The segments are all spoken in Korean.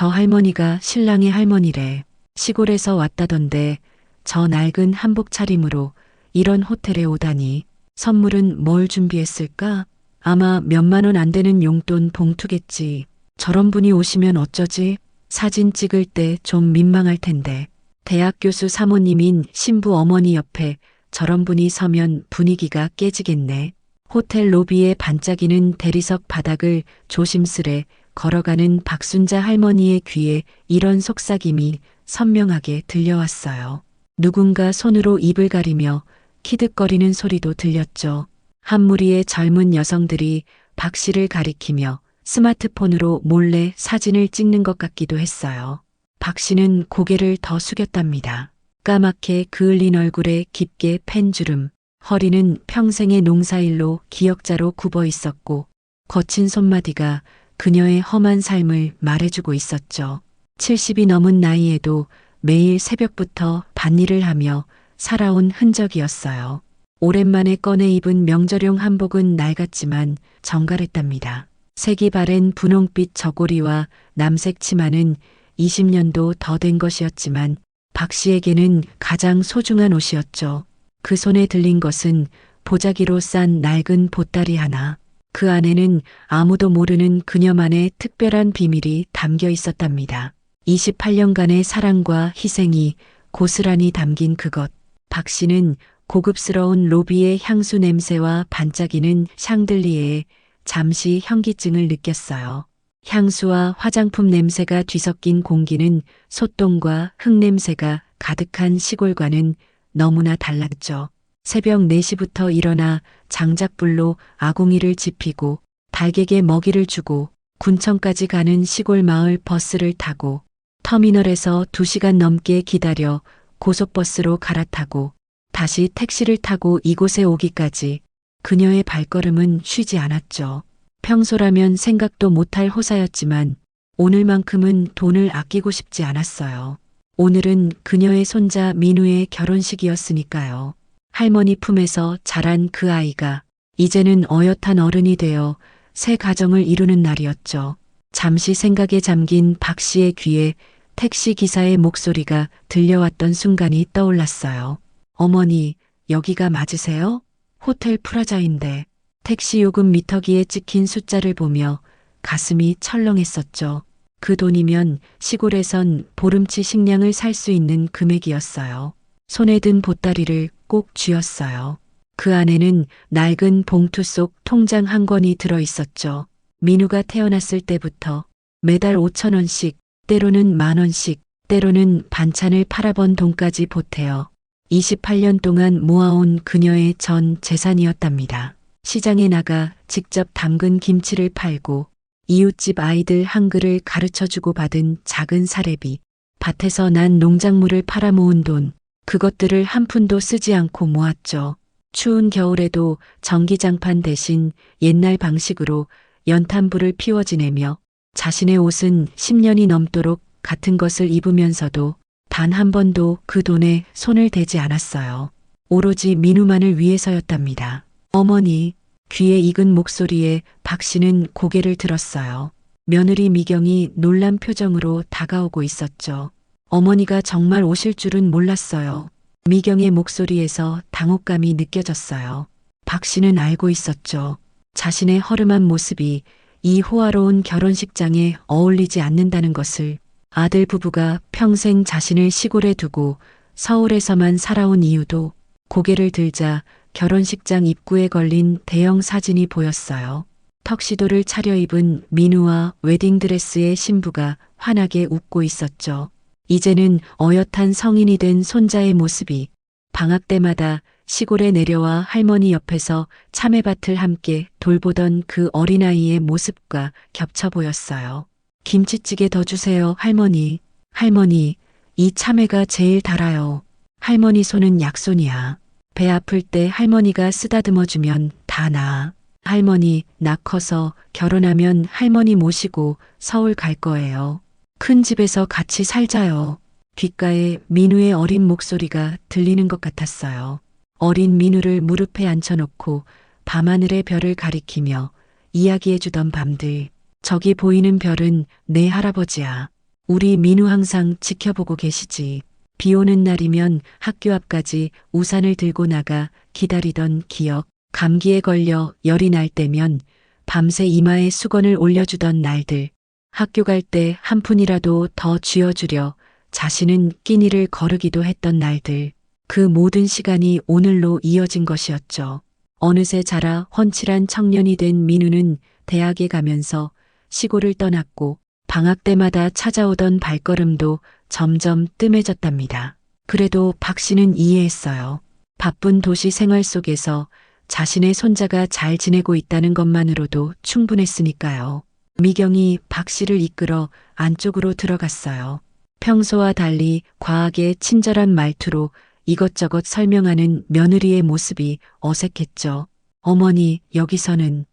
저 할머니가 신랑의 할머니래. 시골에서 왔다던데 저 낡은 한복 차림으로 이런 호텔에 오다니. 선물은 뭘 준비했을까? 아마 몇만 원 안 되는 용돈 봉투겠지. 저런 분이 오시면 어쩌지? 사진 찍을 때 좀 민망할 텐데. 대학 교수 사모님인 신부 어머니 옆에 저런 분이 서면 분위기가 깨지겠네. 호텔 로비에 반짝이는 대리석 바닥을 조심스레 걸어가는 박순자 할머니의 귀에 이런 속삭임이 선명하게 들려왔어요. 누군가 손으로 입을 가리며 키득거리는 소리도 들렸죠. 한 무리의 젊은 여성들이 박 씨를 가리키며 스마트폰으로 몰래 사진을 찍는 것 같기도 했어요. 박 씨는 고개를 더 숙였답니다. 까맣게 그을린 얼굴에 깊게 팬 주름, 허리는 평생의 농사일로 기역자로 굽어 있었고 거친 손마디가 그녀의 험한 삶을 말해주고 있었죠. 70이 넘은 나이에도 매일 새벽부터 밭일을 하며 살아온 흔적이었어요. 오랜만에 꺼내 입은 명절용 한복은 낡았지만 정갈했답니다. 색이 바랜 분홍빛 저고리와 남색 치마는 20년도 더 된 것이었지만 박 씨에게는 가장 소중한 옷이었죠. 그 손에 들린 것은 보자기로 싼 낡은 보따리 하나. 그 안에는 아무도 모르는 그녀만의 특별한 비밀이 담겨 있었답니다. 28년간의 사랑과 희생이 고스란히 담긴 그것. 박 씨는 고급스러운 로비의 향수 냄새와 반짝이는 샹들리에에 잠시 현기증을 느꼈어요. 향수와 화장품 냄새가 뒤섞인 공기는 소똥과 흙냄새가 가득한 시골과는 너무나 달랐죠. 새벽 4시부터 일어나 장작불로 아궁이를 지피고 닭에게 먹이를 주고 군청까지 가는 시골 마을 버스를 타고 터미널에서 2시간 넘게 기다려 고속버스로 갈아타고 다시 택시를 타고 이곳에 오기까지 그녀의 발걸음은 쉬지 않았죠. 평소라면 생각도 못할 호사였지만 오늘만큼은 돈을 아끼고 싶지 않았어요. 오늘은 그녀의 손자 민우의 결혼식이었으니까요. 할머니 품에서 자란 그 아이가 이제는 어엿한 어른이 되어 새 가정을 이루는 날이었죠. 잠시 생각에 잠긴 박 씨의 귀에 택시 기사의 목소리가 들려왔던 순간이 떠올랐어요. 어머니, 여기가 맞으세요? 호텔 프라자인데. 택시 요금 미터기에 찍힌 숫자를 보며 가슴이 철렁했었죠. 그 돈이면 시골에선 보름치 식량을 살 수 있는 금액이었어요. 손에 든 보따리를 꼭 쥐었어요. 그 안에는 낡은 봉투 속 통장 한 권이 들어 있었죠. 민우가 태어났을 때부터 매달 5,000원씩, 때로는 10,000원씩, 때로는 반찬을 팔아번 돈까지 보태어 28년 동안 모아온 그녀의 전 재산이었답니다. 시장에 나가 직접 담근 김치를 팔고 이웃집 아이들 한글을 가르쳐주고 받은 작은 사례비, 밭에서 난 농작물을 팔아 모은 돈, 그것들을 한 푼도 쓰지 않고 모았죠. 추운 겨울에도 전기장판 대신 옛날 방식으로 연탄불을 피워 지내며 자신의 옷은 10년이 넘도록 같은 것을 입으면서도 단 한 번도 그 돈에 손을 대지 않았어요. 오로지 민우만을 위해서였답니다. 어머니, 귀에 익은 목소리에 박 씨는 고개를 들었어요. 며느리 미경이 놀란 표정으로 다가오고 있었죠. 어머니가 정말 오실 줄은 몰랐어요. 미경의 목소리에서 당혹감이 느껴졌어요. 박 씨는 알고 있었죠. 자신의 허름한 모습이 이 호화로운 결혼식장에 어울리지 않는다는 것을. 아들 부부가 평생 자신을 시골에 두고 서울에서만 살아온 이유도. 고개를 들자 결혼식장 입구에 걸린 대형 사진이 보였어요. 턱시도를 차려입은 민우와 웨딩드레스의 신부가 환하게 웃고 있었죠. 이제는 어엿한 성인이 된 손자의 모습이 방학 때마다 시골에 내려와 할머니 옆에서 참외밭을 함께 돌보던 그 어린아이의 모습과 겹쳐 보였어요. 김치찌개 더 주세요, 할머니. 할머니, 이 참외가 제일 달아요. 할머니 손은 약손이야. 배 아플 때 할머니가 쓰다듬어 주면 다 나아. 할머니, 나 커서 결혼하면 할머니 모시고 서울 갈 거예요. 큰 집에서 같이 살자요. 귓가에 민우의 어린 목소리가 들리는 것 같았어요. 어린 민우를 무릎에 앉혀놓고 밤하늘의 별을 가리키며 이야기해주던 밤들. 저기 보이는 별은 내 할아버지야. 우리 민우 항상 지켜보고 계시지. 비 오는 날이면 학교 앞까지 우산을 들고 나가 기다리던 기억, 감기에 걸려 열이 날 때면 밤새 이마에 수건을 올려주던 날들, 학교 갈 때 한 푼이라도 더 쥐어주려 자신은 끼니를 거르기도 했던 날들, 그 모든 시간이 오늘로 이어진 것이었죠. 어느새 자라 훤칠한 청년이 된 민우는 대학에 가면서 시골을 떠났고 방학 때마다 찾아오던 발걸음도 점점 뜸해졌답니다. 그래도 박 씨는 이해했어요. 바쁜 도시 생활 속에서 자신의 손자가 잘 지내고 있다는 것만으로도 충분했으니까요. 미경이 박 씨를 이끌어 안쪽으로 들어갔어요. 평소와 달리 과하게 친절한 말투로 이것저것 설명하는 며느리의 모습이 어색했죠. 어머니, 여기서는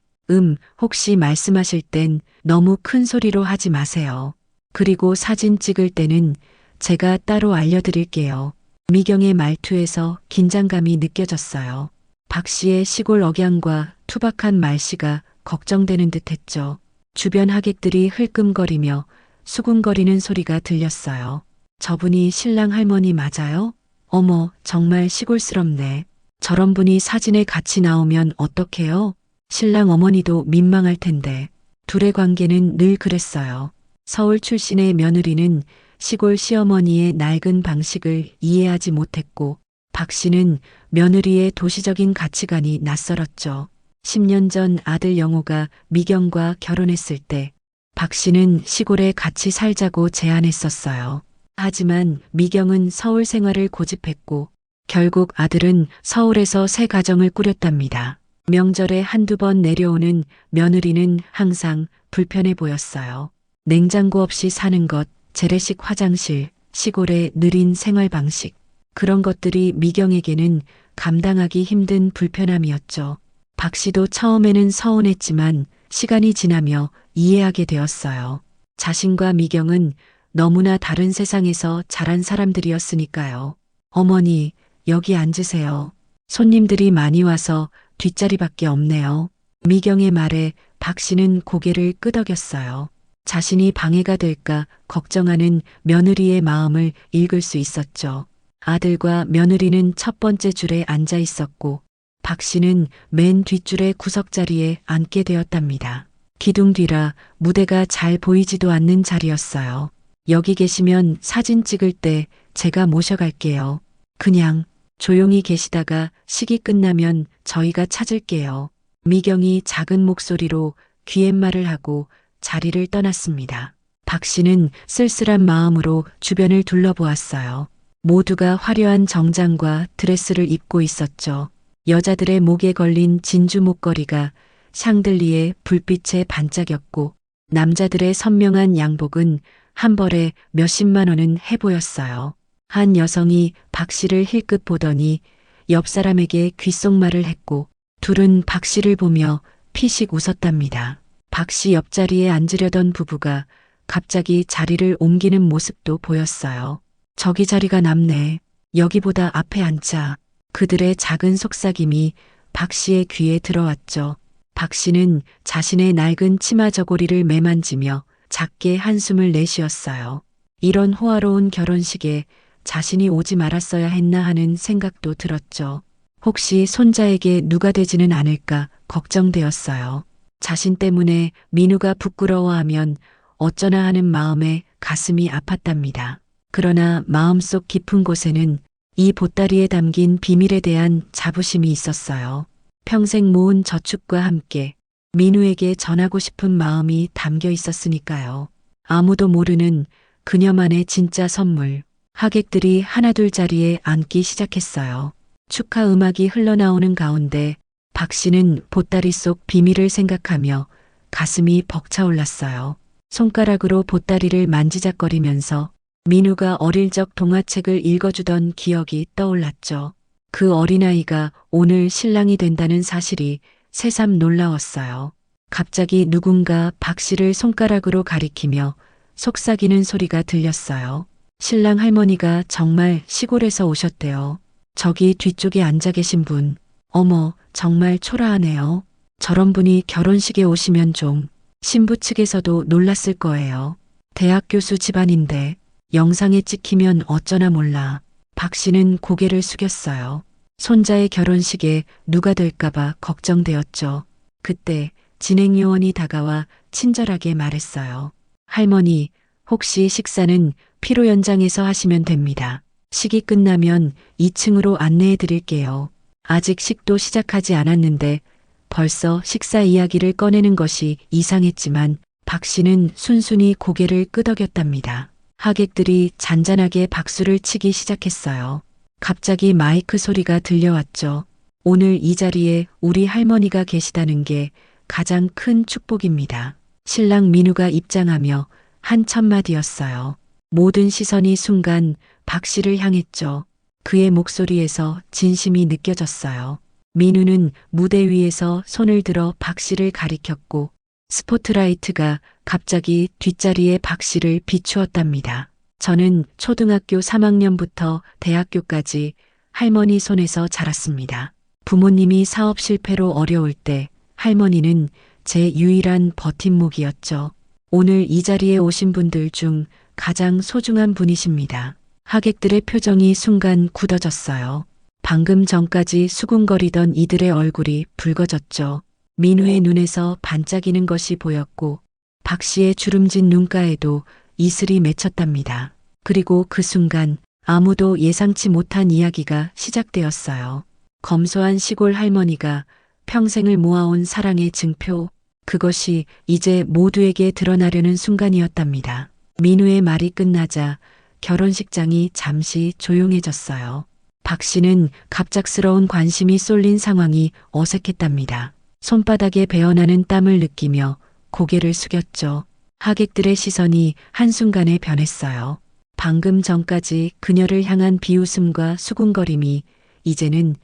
혹시 말씀하실 땐 너무 큰 소리로 하지 마세요. 그리고 사진 찍을 때는 제가 따로 알려드릴게요. 미경의 말투에서 긴장감이 느껴졌어요. 박 씨의 시골 억양과 투박한 말씨가 걱정되는 듯 했죠. 주변 하객들이 흘끔거리며 수군거리는 소리가 들렸어요. 저분이 신랑 할머니 맞아요? 어머, 정말 시골스럽네. 저런 분이 사진에 같이 나오면 어떡해요? 신랑 어머니도 민망할 텐데. 둘의 관계는 늘 그랬어요. 서울 출신의 며느리는 시골 시어머니의 낡은 방식을 이해하지 못했고 박 씨는 며느리의 도시적인 가치관이 낯설었죠. 10년 전 아들 영호가 미경과 결혼했을 때 박 씨는 시골에 같이 살자고 제안했었어요. 하지만 미경은 서울 생활을 고집했고 결국 아들은 서울에서 새 가정을 꾸렸답니다. 명절에 한두 번 내려오는 며느리는 항상 불편해 보였어요. 냉장고 없이 사는 것, 재래식 화장실, 시골의 느린 생활 방식. 그런 것들이 미경에게는 감당하기 힘든 불편함이었죠. 박 씨도 처음에는 서운했지만 시간이 지나며 이해하게 되었어요. 자신과 미경은 너무나 다른 세상에서 자란 사람들이었으니까요. 어머니, 여기 앉으세요. 손님들이 많이 와서 뒷자리밖에 없네요. 미경의 말에 박 씨는 고개를 끄덕였어요. 자신이 방해가 될까 걱정하는 며느리의 마음을 읽을 수 있었죠. 아들과 며느리는 첫 번째 줄에 앉아 있었고 박 씨는 맨 뒷줄의 구석자리에 앉게 되었답니다. 기둥 뒤라 무대가 잘 보이지도 않는 자리였어요. 여기 계시면 사진 찍을 때 제가 모셔갈게요. 그냥 조용히 계시다가 식이 끝나면 저희가 찾을게요. 미경이 작은 목소리로 귀옛말을 하고 자리를 떠났습니다. 박 씨는 쓸쓸한 마음으로 주변을 둘러보았어요. 모두가 화려한 정장과 드레스를 입고 있었죠. 여자들의 목에 걸린 진주 목걸이가 샹들리에 불빛에 반짝였고 남자들의 선명한 양복은 한 벌에 몇십만 원은 해 보였어요. 한 여성이 박 씨를 힐끗 보더니 옆 사람에게 귓속말을 했고 둘은 박 씨를 보며 피식 웃었답니다. 박 씨 옆자리에 앉으려던 부부가 갑자기 자리를 옮기는 모습도 보였어요. 저기 자리가 남네. 여기보다 앞에 앉자. 그들의 작은 속삭임이 박 씨의 귀에 들어왔죠. 박 씨는 자신의 낡은 치마 저고리를 매만지며 작게 한숨을 내쉬었어요. 이런 호화로운 결혼식에 자신이 오지 말았어야 했나 하는 생각도 들었죠. 혹시 손자에게 누가 되지는 않을까 걱정되었어요. 자신 때문에 민우가 부끄러워하면 어쩌나 하는 마음에 가슴이 아팠답니다. 그러나 마음속 깊은 곳에는 이 보따리에 담긴 비밀에 대한 자부심이 있었어요. 평생 모은 저축과 함께 민우에게 전하고 싶은 마음이 담겨 있었으니까요. 아무도 모르는 그녀만의 진짜 선물. 하객들이 하나둘 자리에 앉기 시작했어요. 축하 음악이 흘러나오는 가운데 박 씨는 보따리 속 비밀을 생각하며 가슴이 벅차올랐어요. 손가락으로 보따리를 만지작거리면서 민우가 어릴 적 동화책을 읽어주던 기억이 떠올랐죠. 그 어린아이가 오늘 신랑이 된다는 사실이 새삼 놀라웠어요. 갑자기 누군가 박 씨를 손가락으로 가리키며 속삭이는 소리가 들렸어요. 신랑 할머니가 정말 시골에서 오셨대요. 저기 뒤쪽에 앉아 계신 분. 어머, 정말 초라하네요. 저런 분이 결혼식에 오시면 좀 신부 측에서도 놀랐을 거예요. 대학 교수 집안인데 영상에 찍히면 어쩌나 몰라. 박 씨는 고개를 숙였어요. 손자의 결혼식에 누가 될까봐 걱정되었죠. 그때 진행요원이 다가와 친절하게 말했어요. 할머니, 혹시 식사는 피로 연장해서 하시면 됩니다. 식이 끝나면 2층으로 안내해 드릴게요. 아직 식도 시작하지 않았는데 벌써 식사 이야기를 꺼내는 것이 이상했지만 박 씨는 순순히 고개를 끄덕였답니다. 하객들이 잔잔하게 박수를 치기 시작했어요. 갑자기 마이크 소리가 들려왔죠. 오늘 이 자리에 우리 할머니가 계시다는 게 가장 큰 축복입니다. 신랑 민우가 입장하며 한 첫마디였어요. 모든 시선이 순간 박 씨를 향했죠. 그의 목소리에서 진심이 느껴졌어요. 민우는 무대 위에서 손을 들어 박 씨를 가리켰고 스포트라이트가 갑자기 뒷자리에 박 씨를 비추었답니다. 저는 초등학교 3학년부터 대학교까지 할머니 손에서 자랐습니다. 부모님이 사업 실패로 어려울 때 할머니는 제 유일한 버팀목이었죠. 오늘 이 자리에 오신 분들 중 가장 소중한 분이십니다. 하객들의 표정이 순간 굳어졌어요. 방금 전까지 수군거리던 이들의 얼굴이 붉어졌죠. 민우의 눈에서 반짝이는 것이 보였고 박 씨의 주름진 눈가에도 이슬이 맺혔답니다. 그리고 그 순간 아무도 예상치 못한 이야기가 시작되었어요. 검소한 시골 할머니가 평생을 모아온 사랑의 증표, 그것이 이제 모두에게 드러나려는 순간이었답니다. 민우의 말이 끝나자 결혼식장이 잠시 조용해졌어요. 박 씨는 갑작스러운 관심이 쏠린 상황이 어색했답니다. 손바닥에 배어나는 땀을 느끼며 고개를 숙였죠. 하객들의 시선이 한순간에 변했어요. 방금 전까지 그녀를 향한 비웃음과 수군거림이 이제는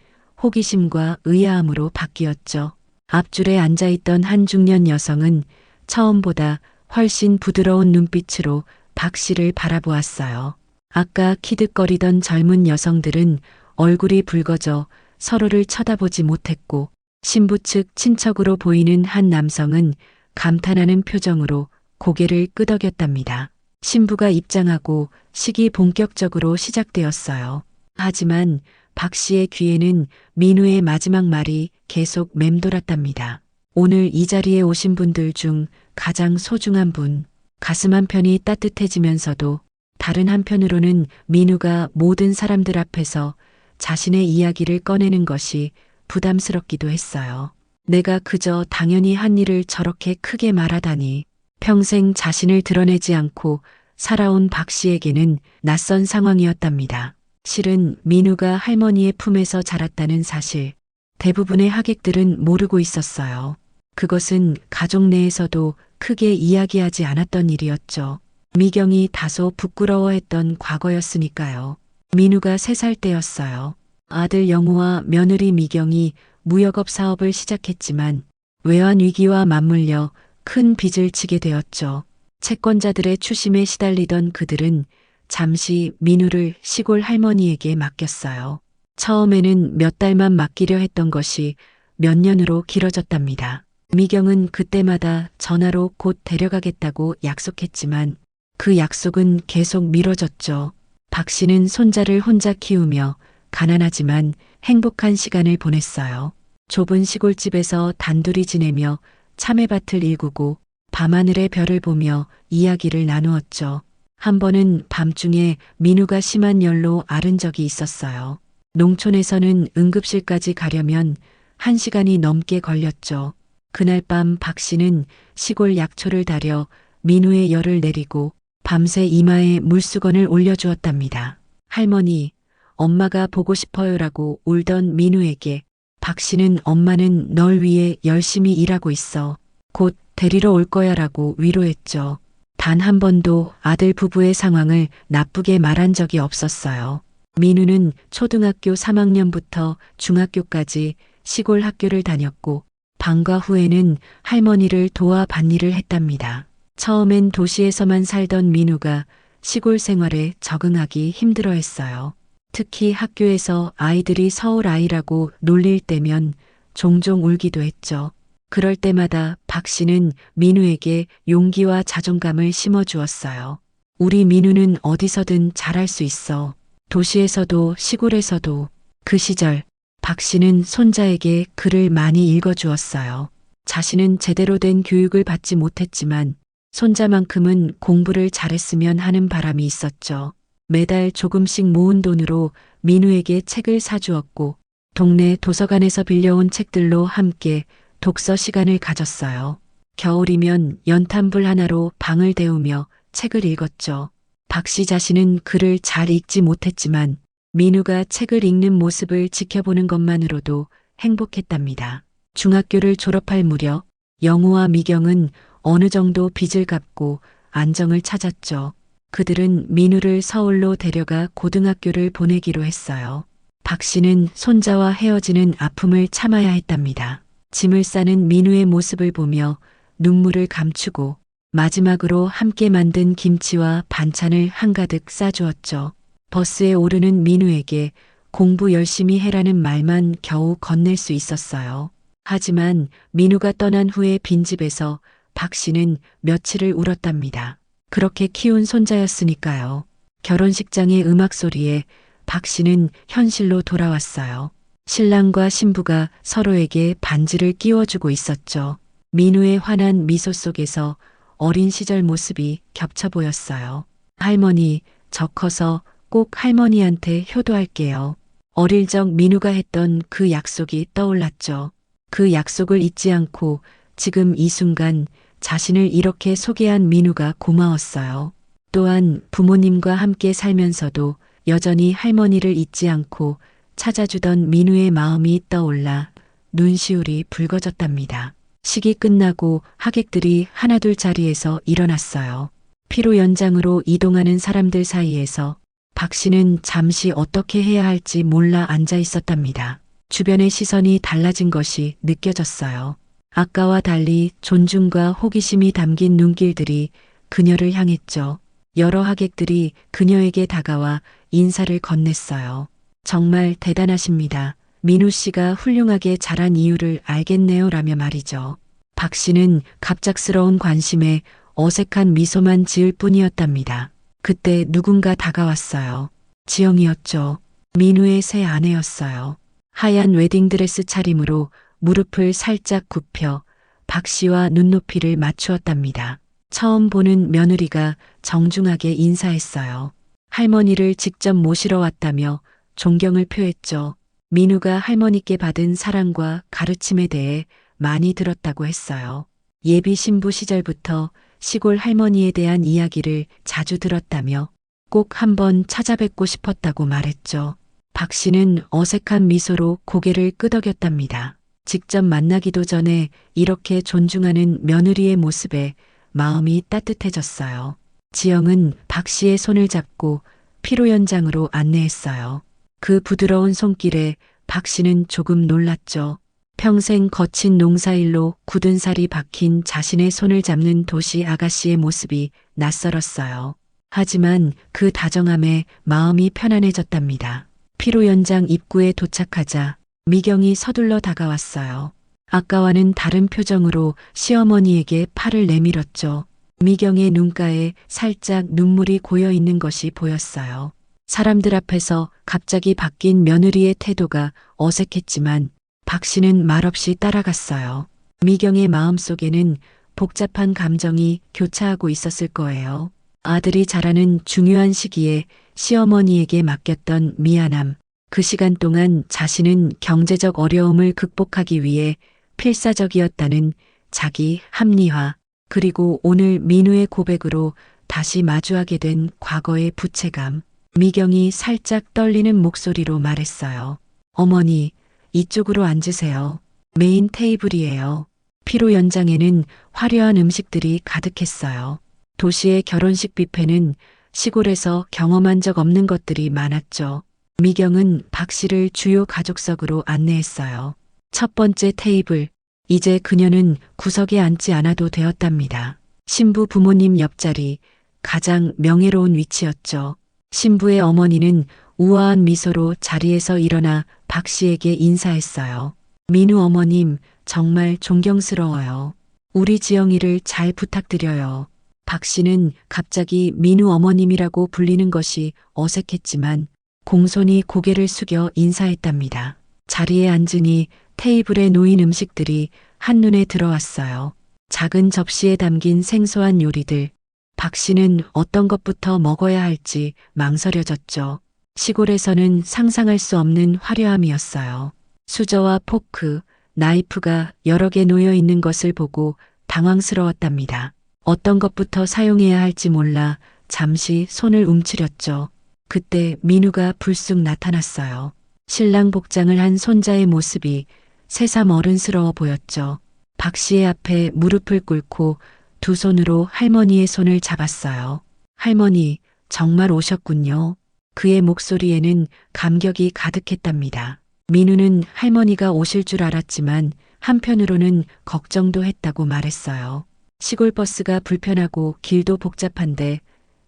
호기심과 의아함으로 바뀌었죠. 앞줄에 앉아있던 한 중년 여성은 처음보다 훨씬 부드러운 눈빛으로 박 씨를 바라보았어요. 아까 키득거리던 젊은 여성들은 얼굴이 붉어져 서로를 쳐다보지 못했고 신부 측 친척으로 보이는 한 남성은 감탄하는 표정으로 고개를 끄덕였답니다. 신부가 입장하고 식이 본격적으로 시작되었어요. 하지만 박 씨의 귀에는 민우의 마지막 말이 계속 맴돌았답니다. 오늘 이 자리에 오신 분들 중 가장 소중한 분. 가슴 한편이 따뜻해지면서도 다른 한편으로는 민우가 모든 사람들 앞에서 자신의 이야기를 꺼내는 것이 부담스럽기도 했어요. 내가 그저 당연히 한 일을 저렇게 크게 말하다니. 평생 자신을 드러내지 않고 살아온 박 씨에게는 낯선 상황이었답니다. 실은 민우가 할머니의 품에서 자랐다는 사실, 대부분의 하객들은 모르고 있었어요. 그것은 가족 내에서도 크게 이야기하지 않았던 일이었죠. 미경이 다소 부끄러워했던 과거였으니까요. 민우가 3살 때였어요. 아들 영우와 며느리 미경이 무역업 사업을 시작했지만 외환 위기와 맞물려 큰 빚을 지게 되었죠. 채권자들의 추심에 시달리던 그들은 잠시 민우를 시골 할머니에게 맡겼어요. 처음에는 몇 달만 맡기려 했던 것이 몇 년으로 길어졌답니다. 미경은 그때마다 전화로 곧 데려가겠다고 약속했지만 그 약속은 계속 미뤄졌죠. 박 씨는 손자를 혼자 키우며 가난하지만 행복한 시간을 보냈어요. 좁은 시골집에서 단둘이 지내며 참외밭을 일구고 밤하늘의 별을 보며 이야기를 나누었죠. 한 번은 밤중에 민우가 심한 열로 앓은 적이 있었어요. 농촌에서는 응급실까지 가려면 1시간이 넘게 걸렸죠. 그날 밤 박 씨는 시골 약초를 다려 민우의 열을 내리고 밤새 이마에 물수건을 올려주었답니다. 할머니, 엄마가 보고 싶어요라고 울던 민우에게 박 씨는 엄마는 널 위해 열심히 일하고 있어. 곧 데리러 올 거야라고 위로했죠. 단 한 번도 아들 부부의 상황을 나쁘게 말한 적이 없었어요. 민우는 초등학교 3학년부터 중학교까지 시골 학교를 다녔고 방과 후에는 할머니를 도와 밭일을 했답니다. 처음엔 도시에서만 살던 민우가 시골 생활에 적응하기 힘들어했어요. 특히 학교에서 아이들이 서울 아이라고 놀릴 때면 종종 울기도 했죠. 그럴 때마다 박 씨는 민우에게 용기와 자존감을 심어주었어요. 우리 민우는 어디서든 잘할 수 있어. 도시에서도 시골에서도. 그 시절 박 씨는 손자에게 글을 많이 읽어주었어요. 자신은 제대로 된 교육을 받지 못했지만 손자만큼은 공부를 잘했으면 하는 바람이 있었죠. 매달 조금씩 모은 돈으로 민우에게 책을 사주었고 동네 도서관에서 빌려온 책들로 함께 독서 시간을 가졌어요. 겨울이면 연탄불 하나로 방을 데우며 책을 읽었죠. 박 씨 자신은 글을 잘 읽지 못했지만 민우가 책을 읽는 모습을 지켜보는 것만으로도 행복했답니다. 중학교를 졸업할 무렵 영우와 미경은 어느 정도 빚을 갚고 안정을 찾았죠. 그들은 민우를 서울로 데려가 고등학교를 보내기로 했어요. 박 씨는 손자와 헤어지는 아픔을 참아야 했답니다. 짐을 싸는 민우의 모습을 보며 눈물을 감추고 마지막으로 함께 만든 김치와 반찬을 한가득 싸주었죠. 버스에 오르는 민우에게 공부 열심히 해라는 말만 겨우 건넬 수 있었어요. 하지만 민우가 떠난 후에 빈집에서 박 씨는 며칠을 울었답니다. 그렇게 키운 손자였으니까요. 결혼식장의 음악 소리에 박 씨는 현실로 돌아왔어요. 신랑과 신부가 서로에게 반지를 끼워주고 있었죠. 민우의 환한 미소 속에서 어린 시절 모습이 겹쳐 보였어요. 할머니, 저 커서 꼭 할머니한테 효도할게요. 어릴 적 민우가 했던 그 약속이 떠올랐죠. 그 약속을 잊지 않고 지금 이 순간 자신을 이렇게 소개한 민우가 고마웠어요. 또한 부모님과 함께 살면서도 여전히 할머니를 잊지 않고 찾아주던 민우의 마음이 떠올라 눈시울이 붉어졌답니다. 식이 끝나고 하객들이 하나둘 자리에서 일어났어요. 피로 연장으로 이동하는 사람들 사이에서 박 씨는 잠시 어떻게 해야 할지 몰라 앉아 있었답니다. 주변의 시선이 달라진 것이 느껴졌어요. 아까와 달리 존중과 호기심이 담긴 눈길들이 그녀를 향했죠. 여러 하객들이 그녀에게 다가와 인사를 건넸어요. 정말 대단하십니다. 민우 씨가 훌륭하게 자란 이유를 알겠네요 라며 말이죠. 박 씨는 갑작스러운 관심에 어색한 미소만 지을 뿐이었답니다. 그때 누군가 다가왔어요. 지영이었죠. 민우의 새 아내였어요. 하얀 웨딩드레스 차림으로 무릎을 살짝 굽혀 박 씨와 눈높이를 맞추었답니다. 처음 보는 며느리가 정중하게 인사했어요. 할머니를 직접 모시러 왔다며 존경을 표했죠. 민우가 할머니께 받은 사랑과 가르침에 대해 많이 들었다고 했어요. 예비 신부 시절부터 시골 할머니에 대한 이야기를 자주 들었다며 꼭 한번 찾아뵙고 싶었다고 말했죠. 박 씨는 어색한 미소로 고개를 끄덕였답니다. 직접 만나기도 전에 이렇게 존중하는 며느리의 모습에 마음이 따뜻해졌어요. 지영은 박 씨의 손을 잡고 피로 연장으로 안내했어요. 그 부드러운 손길에 박 씨는 조금 놀랐죠. 평생 거친 농사일로 굳은 살이 박힌 자신의 손을 잡는 도시 아가씨의 모습이 낯설었어요. 하지만 그 다정함에 마음이 편안해졌답니다. 피로 연장 입구에 도착하자 미경이 서둘러 다가왔어요. 아까와는 다른 표정으로 시어머니에게 팔을 내밀었죠. 미경의 눈가에 살짝 눈물이 고여 있는 것이 보였어요. 사람들 앞에서 갑자기 바뀐 며느리의 태도가 어색했지만 박 씨는 말없이 따라갔어요. 미경의 마음속에는 복잡한 감정이 교차하고 있었을 거예요. 아들이 자라는 중요한 시기에 시어머니에게 맡겼던 미안함, 그 시간 동안 자신은 경제적 어려움을 극복하기 위해 필사적이었다는 자기 합리화, 그리고 오늘 민우의 고백으로 다시 마주하게 된 과거의 부채감. 미경이 살짝 떨리는 목소리로 말했어요. 어머니, 이쪽으로 앉으세요. 메인 테이블이에요. 피로 연장에는 화려한 음식들이 가득했어요. 도시의 결혼식 뷔페는 시골에서 경험한 적 없는 것들이 많았죠. 미경은 박 씨를 주요 가족석으로 안내했어요. 첫 번째 테이블, 이제 그녀는 구석에 앉지 않아도 되었답니다. 신부 부모님 옆자리, 가장 명예로운 위치였죠. 신부의 어머니는 우아한 미소로 자리에서 일어나 박 씨에게 인사했어요. 민우 어머님, 정말 존경스러워요. 우리 지영이를 잘 부탁드려요. 박 씨는 갑자기 민우 어머님이라고 불리는 것이 어색했지만 공손히 고개를 숙여 인사했답니다. 자리에 앉으니 테이블에 놓인 음식들이 한눈에 들어왔어요. 작은 접시에 담긴 생소한 요리들. 박 씨는 어떤 것부터 먹어야 할지 망설여졌죠. 시골에서는 상상할 수 없는 화려함이었어요. 수저와 포크, 나이프가 여러 개 놓여 있는 것을 보고 당황스러웠답니다. 어떤 것부터 사용해야 할지 몰라 잠시 손을 움츠렸죠. 그때 민우가 불쑥 나타났어요. 신랑 복장을 한 손자의 모습이 새삼 어른스러워 보였죠. 박 씨의 앞에 무릎을 꿇고 두 손으로 할머니의 손을 잡았어요. 할머니, 정말 오셨군요. 그의 목소리에는 감격이 가득했답니다. 민우는 할머니가 오실 줄 알았지만 한편으로는 걱정도 했다고 말했어요. 시골 버스가 불편하고 길도 복잡한데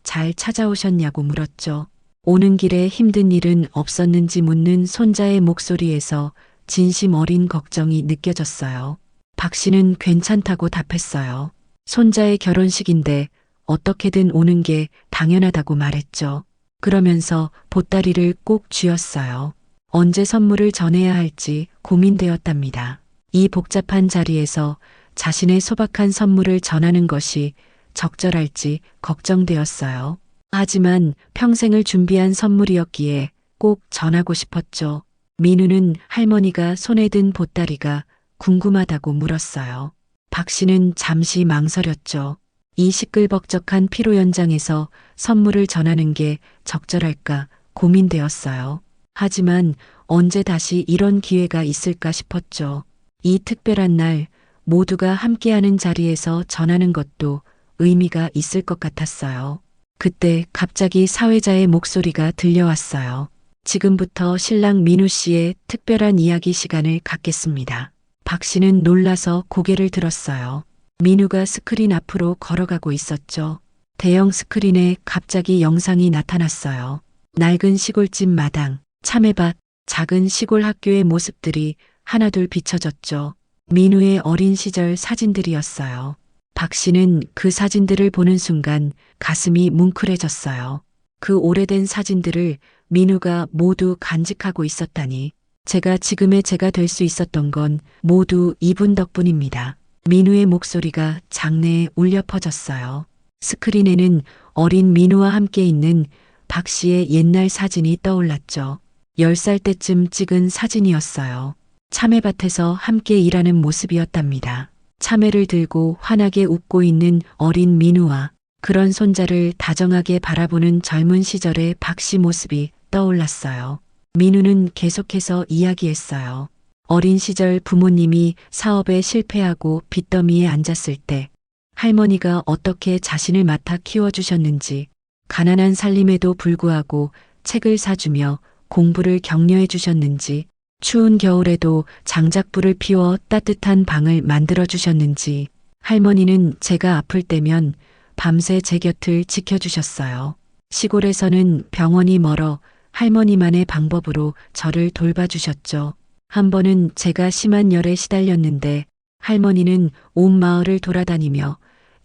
잘 찾아오셨냐고 물었죠. 오는 길에 힘든 일은 없었는지 묻는 손자의 목소리에서 진심 어린 걱정이 느껴졌어요. 박 씨는 괜찮다고 답했어요. 손자의 결혼식인데 어떻게든 오는 게 당연하다고 말했죠. 그러면서 보따리를 꼭 쥐었어요. 언제 선물을 전해야 할지 고민되었답니다. 이 복잡한 자리에서 자신의 소박한 선물을 전하는 것이 적절할지 걱정되었어요. 하지만 평생을 준비한 선물이었기에 꼭 전하고 싶었죠. 민우는 할머니가 손에 든 보따리가 궁금하다고 물었어요. 박 씨는 잠시 망설였죠. 이 시끌벅적한 피로 연장에서 선물을 전하는 게 적절할까 고민되었어요. 하지만 언제 다시 이런 기회가 있을까 싶었죠. 이 특별한 날 모두가 함께하는 자리에서 전하는 것도 의미가 있을 것 같았어요. 그때 갑자기 사회자의 목소리가 들려왔어요. 지금부터 신랑 민우 씨의 특별한 이야기 시간을 갖겠습니다. 박 씨는 놀라서 고개를 들었어요. 민우가 스크린 앞으로 걸어가고 있었죠. 대형 스크린에 갑자기 영상이 나타났어요. 낡은 시골집 마당, 참외밭, 작은 시골 학교의 모습들이 하나둘 비춰졌죠. 민우의 어린 시절 사진들이었어요. 박 씨는 그 사진들을 보는 순간 가슴이 뭉클해졌어요. 그 오래된 사진들을 민우가 모두 간직하고 있었다니. 제가 지금의 제가 될 수 있었던 건 모두 이분 덕분입니다. 민우의 목소리가 장내에 울려 퍼졌어요. 스크린에는 어린 민우와 함께 있는 박 씨의 옛날 사진이 떠올랐죠. 10살 때쯤 찍은 사진이었어요. 참외밭에서 함께 일하는 모습이었답니다. 참외를 들고 환하게 웃고 있는 어린 민우와 그런 손자를 다정하게 바라보는 젊은 시절의 박 씨 모습이 떠올랐어요. 민우는 계속해서 이야기했어요. 어린 시절 부모님이 사업에 실패하고 빚더미에 앉았을 때 할머니가 어떻게 자신을 맡아 키워주셨는지, 가난한 살림에도 불구하고 책을 사주며 공부를 격려해 주셨는지, 추운 겨울에도 장작불을 피워 따뜻한 방을 만들어 주셨는지, 할머니는 제가 아플 때면 밤새 제 곁을 지켜주셨어요. 시골에서는 병원이 멀어 할머니만의 방법으로 저를 돌봐주셨죠. 한 번은 제가 심한 열에 시달렸는데 할머니는 온 마을을 돌아다니며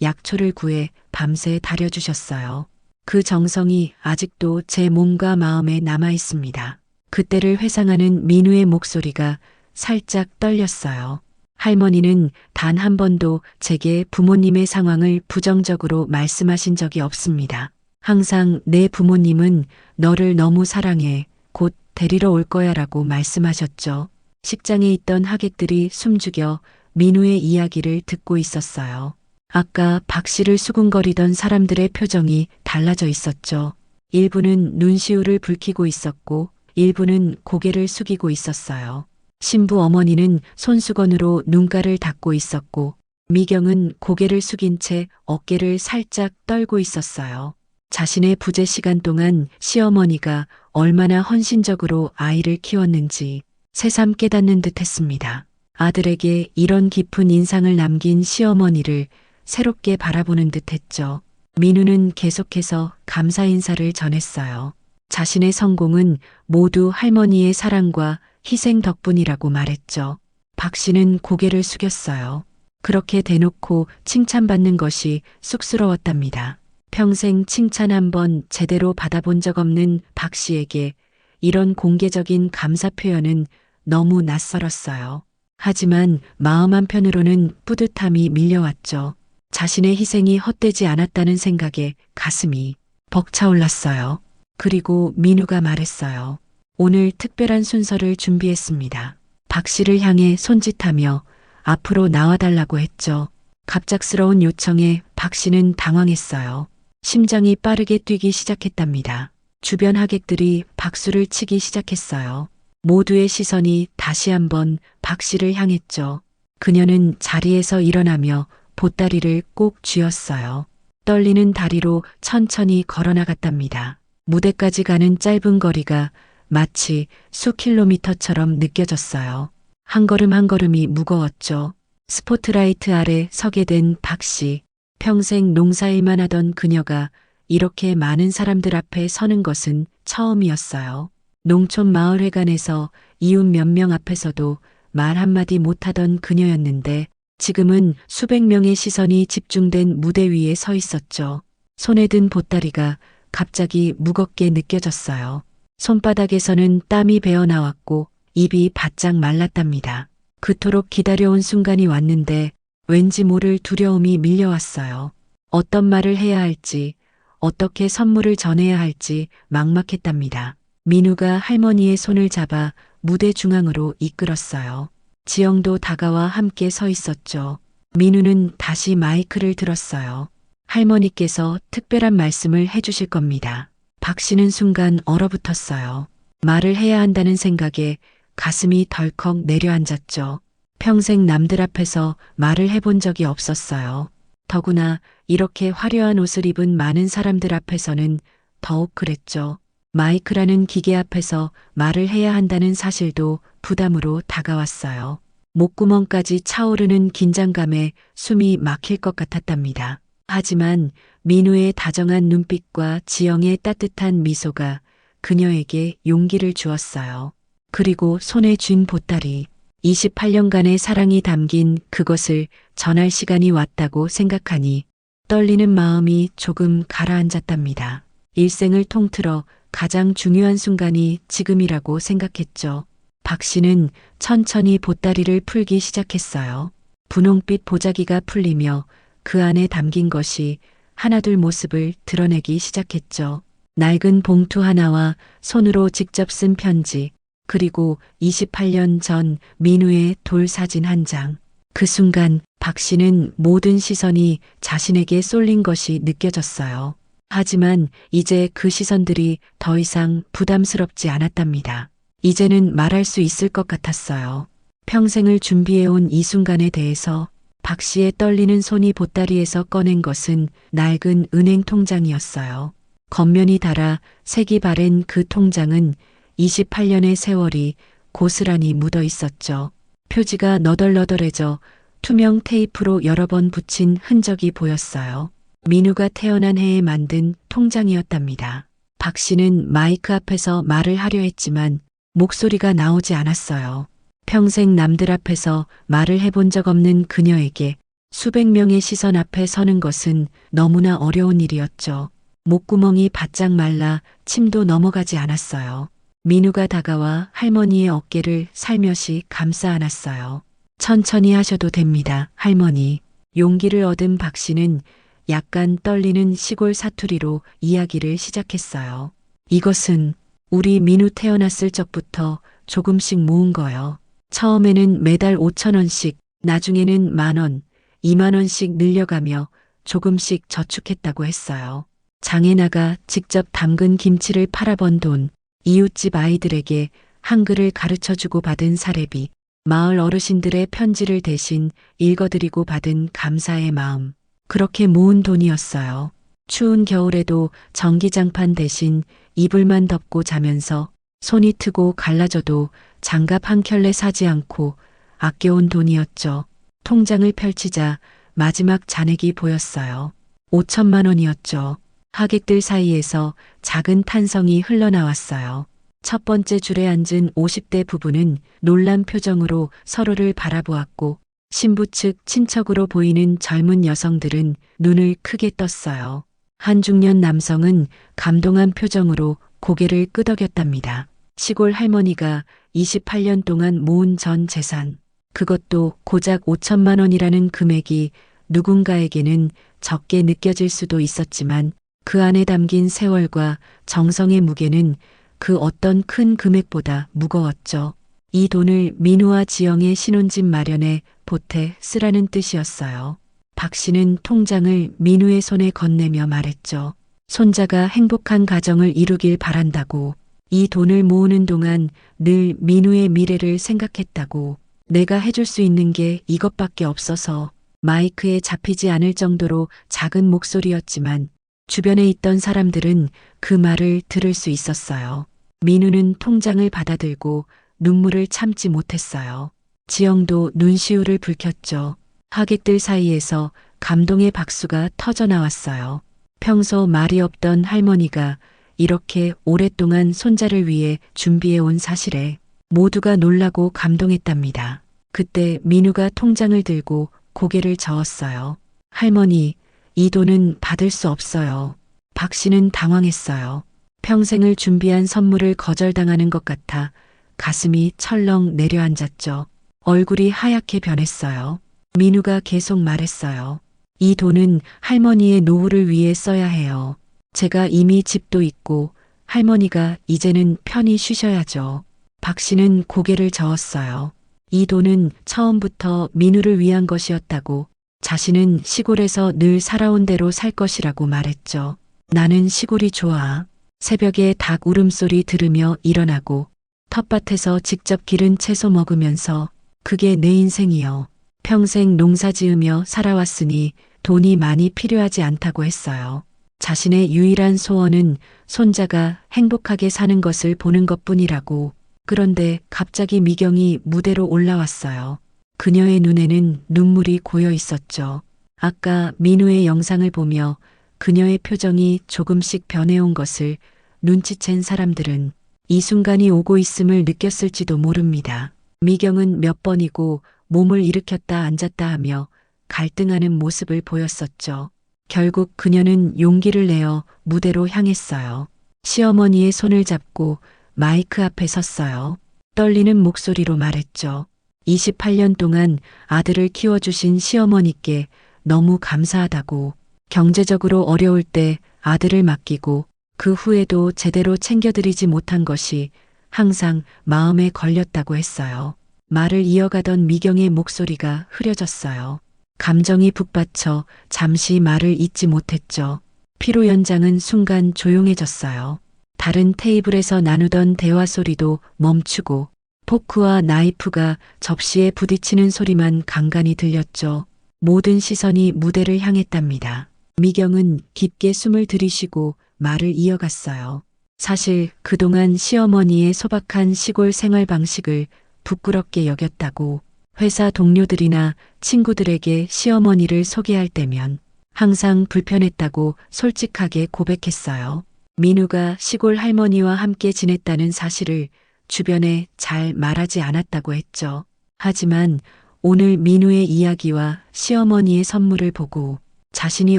약초를 구해 밤새 달여주셨어요. 그 정성이 아직도 제 몸과 마음에 남아 있습니다. 그때를 회상하는 민우의 목소리가 살짝 떨렸어요. 할머니는 단 한 번도 제게 부모님의 상황을 부정적으로 말씀하신 적이 없습니다. 항상 내 부모님은 너를 너무 사랑해. 곧 데리러 올 거야 라고 말씀하셨죠. 식장에 있던 하객들이 숨죽여 민우의 이야기를 듣고 있었어요. 아까 박 씨를 수군거리던 사람들의 표정이 달라져 있었죠. 일부는 눈시울을 붉히고 있었고 일부는 고개를 숙이고 있었어요. 신부 어머니는 손수건으로 눈가를 닦고 있었고 미경은 고개를 숙인 채 어깨를 살짝 떨고 있었어요. 자신의 부재 시간 동안 시어머니가 얼마나 헌신적으로 아이를 키웠는지 새삼 깨닫는 듯 했습니다. 아들에게 이런 깊은 인상을 남긴 시어머니를 새롭게 바라보는 듯 했죠. 민우는 계속해서 감사 인사를 전했어요. 자신의 성공은 모두 할머니의 사랑과 희생 덕분이라고 말했죠. 박 씨는 고개를 숙였어요. 그렇게 대놓고 칭찬받는 것이 쑥스러웠답니다. 평생 칭찬 한 번 제대로 받아본 적 없는 박 씨에게 이런 공개적인 감사 표현은 너무 낯설었어요. 하지만 마음 한편으로는 뿌듯함이 밀려왔죠. 자신의 희생이 헛되지 않았다는 생각에 가슴이 벅차올랐어요. 그리고 민우가 말했어요. 오늘 특별한 순서를 준비했습니다. 박 씨를 향해 손짓하며 앞으로 나와달라고 했죠. 갑작스러운 요청에 박 씨는 당황했어요. 심장이 빠르게 뛰기 시작했답니다. 주변 하객들이 박수를 치기 시작했어요. 모두의 시선이 다시 한번 박 씨를 향했죠. 그녀는 자리에서 일어나며 보따리를 꼭 쥐었어요. 떨리는 다리로 천천히 걸어나갔답니다. 무대까지 가는 짧은 거리가 마치 수킬로미터처럼 느껴졌어요. 한 걸음 한 걸음이 무거웠죠. 스포트라이트 아래 서게 된 박 씨. 평생 농사일만 하던 그녀가 이렇게 많은 사람들 앞에 서는 것은 처음이었어요. 농촌 마을회관에서 이웃 몇 명 앞에서도 말 한마디 못하던 그녀였는데 지금은 수백 명의 시선이 집중된 무대 위에 서 있었죠. 손에 든 보따리가 갑자기 무겁게 느껴졌어요. 손바닥에서는 땀이 배어 나왔고 입이 바짝 말랐답니다. 그토록 기다려온 순간이 왔는데 왠지 모를 두려움이 밀려왔어요. 어떤 말을 해야 할지, 어떻게 선물을 전해야 할지 막막했답니다. 민우가 할머니의 손을 잡아 무대 중앙으로 이끌었어요. 지영도 다가와 함께 서 있었죠. 민우는 다시 마이크를 들었어요. 할머니께서 특별한 말씀을 해주실 겁니다. 박 씨는 순간 얼어붙었어요. 말을 해야 한다는 생각에 가슴이 덜컥 내려앉았죠. 평생 남들 앞에서 말을 해본 적이 없었어요. 더구나 이렇게 화려한 옷을 입은 많은 사람들 앞에서는 더욱 그랬죠. 마이크라는 기계 앞에서 말을 해야 한다는 사실도 부담으로 다가왔어요. 목구멍까지 차오르는 긴장감에 숨이 막힐 것 같았답니다. 하지만 민우의 다정한 눈빛과 지영의 따뜻한 미소가 그녀에게 용기를 주었어요. 그리고 손에 쥔 보따리, 28년간의 사랑이 담긴 그것을 전할 시간이 왔다고 생각하니 떨리는 마음이 조금 가라앉았답니다. 일생을 통틀어 가장 중요한 순간이 지금이라고 생각했죠. 박 씨는 천천히 보따리를 풀기 시작했어요. 분홍빛 보자기가 풀리며 그 안에 담긴 것이 하나둘 모습을 드러내기 시작했죠. 낡은 봉투 하나와 손으로 직접 쓴 편지, 그리고 28년 전 민우의 돌 사진 한 장. 그 순간 박 씨는 모든 시선이 자신에게 쏠린 것이 느껴졌어요. 하지만 이제 그 시선들이 더 이상 부담스럽지 않았답니다. 이제는 말할 수 있을 것 같았어요. 평생을 준비해온 이 순간에 대해서 박 씨의 떨리는 손이 보따리에서 꺼낸 것은 낡은 은행 통장이었어요. 겉면이 닳아 색이 바랜 그 통장은 28년의 세월이 고스란히 묻어 있었죠. 표지가 너덜너덜해져 투명 테이프로 여러 번 붙인 흔적이 보였어요. 민우가 태어난 해에 만든 통장이었답니다. 박 씨는 마이크 앞에서 말을 하려 했지만 목소리가 나오지 않았어요. 평생 남들 앞에서 말을 해본 적 없는 그녀에게 수백 명의 시선 앞에 서는 것은 너무나 어려운 일이었죠. 목구멍이 바짝 말라 침도 넘어가지 않았어요. 민우가 다가와 할머니의 어깨를 살며시 감싸 안았어요. 천천히 하셔도 됩니다, 할머니. 용기를 얻은 박 씨는 약간 떨리는 시골 사투리로 이야기를 시작했어요. 이것은 우리 민우 태어났을 적부터 조금씩 모은 거요. 처음에는 매달 5,000원씩, 나중에는 10,000원, 20,000원씩 늘려가며 조금씩 저축했다고 했어요. 장에 나가 직접 담근 김치를 팔아번 돈, 이웃집 아이들에게 한글을 가르쳐주고 받은 사례비, 마을 어르신들의 편지를 대신 읽어드리고 받은 감사의 마음. 그렇게 모은 돈이었어요. 추운 겨울에도 전기장판 대신 이불만 덮고 자면서 손이 트고 갈라져도 장갑 한 켤레 사지 않고 아껴온 돈이었죠. 통장을 펼치자 마지막 잔액이 보였어요. 5천만 원이었죠. 하객들 사이에서 작은 탄성이 흘러나왔어요. 첫 번째 줄에 앉은 50대 부부는 놀란 표정으로 서로를 바라보았고 신부 측 친척으로 보이는 젊은 여성들은 눈을 크게 떴어요. 한 중년 남성은 감동한 표정으로 고개를 끄덕였답니다. 시골 할머니가 28년 동안 모은 전 재산, 그것도 고작 5천만 원이라는 금액이 누군가에게는 적게 느껴질 수도 있었지만 그 안에 담긴 세월과 정성의 무게는 그 어떤 큰 금액보다 무거웠죠. 이 돈을 민우와 지영의 신혼집 마련에 보태 쓰라는 뜻이었어요. 박 씨는 통장을 민우의 손에 건네며 말했죠. 손자가 행복한 가정을 이루길 바란다고. 이 돈을 모으는 동안 늘 민우의 미래를 생각했다고. 내가 해줄 수 있는 게 이것밖에 없어서. 마이크에 잡히지 않을 정도로 작은 목소리였지만 주변에 있던 사람들은 그 말을 들을 수 있었어요. 민우는 통장을 받아들고 눈물을 참지 못했어요. 지영도 눈시울을 붉혔죠. 하객들 사이에서 감동의 박수가 터져 나왔어요. 평소 말이 없던 할머니가 이렇게 오랫동안 손자를 위해 준비해온 사실에 모두가 놀라고 감동했답니다. 그때 민우가 통장을 들고 고개를 저었어요. 할머니, 이 돈은 받을 수 없어요. 박 씨는 당황했어요. 평생을 준비한 선물을 거절당하는 것 같아 가슴이 철렁 내려앉았죠. 얼굴이 하얗게 변했어요. 민우가 계속 말했어요. 이 돈은 할머니의 노후를 위해 써야 해요. 제가 이미 집도 있고 할머니가 이제는 편히 쉬셔야죠. 박 씨는 고개를 저었어요. 이 돈은 처음부터 민우를 위한 것이었다고, 자신은 시골에서 늘 살아온 대로 살 것이라고 말했죠. 나는 시골이 좋아. 새벽에 닭 울음소리 들으며 일어나고 텃밭에서 직접 기른 채소 먹으면서 그게 내 인생이요. 평생 농사 지으며 살아왔으니 돈이 많이 필요하지 않다고 했어요. 자신의 유일한 소원은 손자가 행복하게 사는 것을 보는 것뿐이라고. 그런데 갑자기 미경이 무대로 올라왔어요. 그녀의 눈에는 눈물이 고여 있었죠. 아까 민우의 영상을 보며 그녀의 표정이 조금씩 변해온 것을 눈치챈 사람들은 이 순간이 오고 있음을 느꼈을지도 모릅니다. 미경은 몇 번이고 몸을 일으켰다 앉았다 하며 갈등하는 모습을 보였었죠. 결국 그녀는 용기를 내어 무대로 향했어요. 시어머니의 손을 잡고 마이크 앞에 섰어요. 떨리는 목소리로 말했죠. 28년 동안 아들을 키워주신 시어머니께 너무 감사하다고. 경제적으로 어려울 때 아들을 맡기고 그 후에도 제대로 챙겨드리지 못한 것이 항상 마음에 걸렸다고 했어요. 말을 이어가던 미경의 목소리가 흐려졌어요. 감정이 북받쳐 잠시 말을 잇지 못했죠. 피로 연장은 순간 조용해졌어요. 다른 테이블에서 나누던 대화 소리도 멈추고 포크와 나이프가 접시에 부딪히는 소리만 간간히 들렸죠. 모든 시선이 무대를 향했답니다. 미경은 깊게 숨을 들이쉬고 말을 이어갔어요. 사실 그동안 시어머니의 소박한 시골 생활 방식을 부끄럽게 여겼다고. 회사 동료들이나 친구들에게 시어머니를 소개할 때면 항상 불편했다고 솔직하게 고백했어요. 민우가 시골 할머니와 함께 지냈다는 사실을 주변에 잘 말하지 않았다고 했죠. 하지만 오늘 민우의 이야기와 시어머니의 선물을 보고 자신이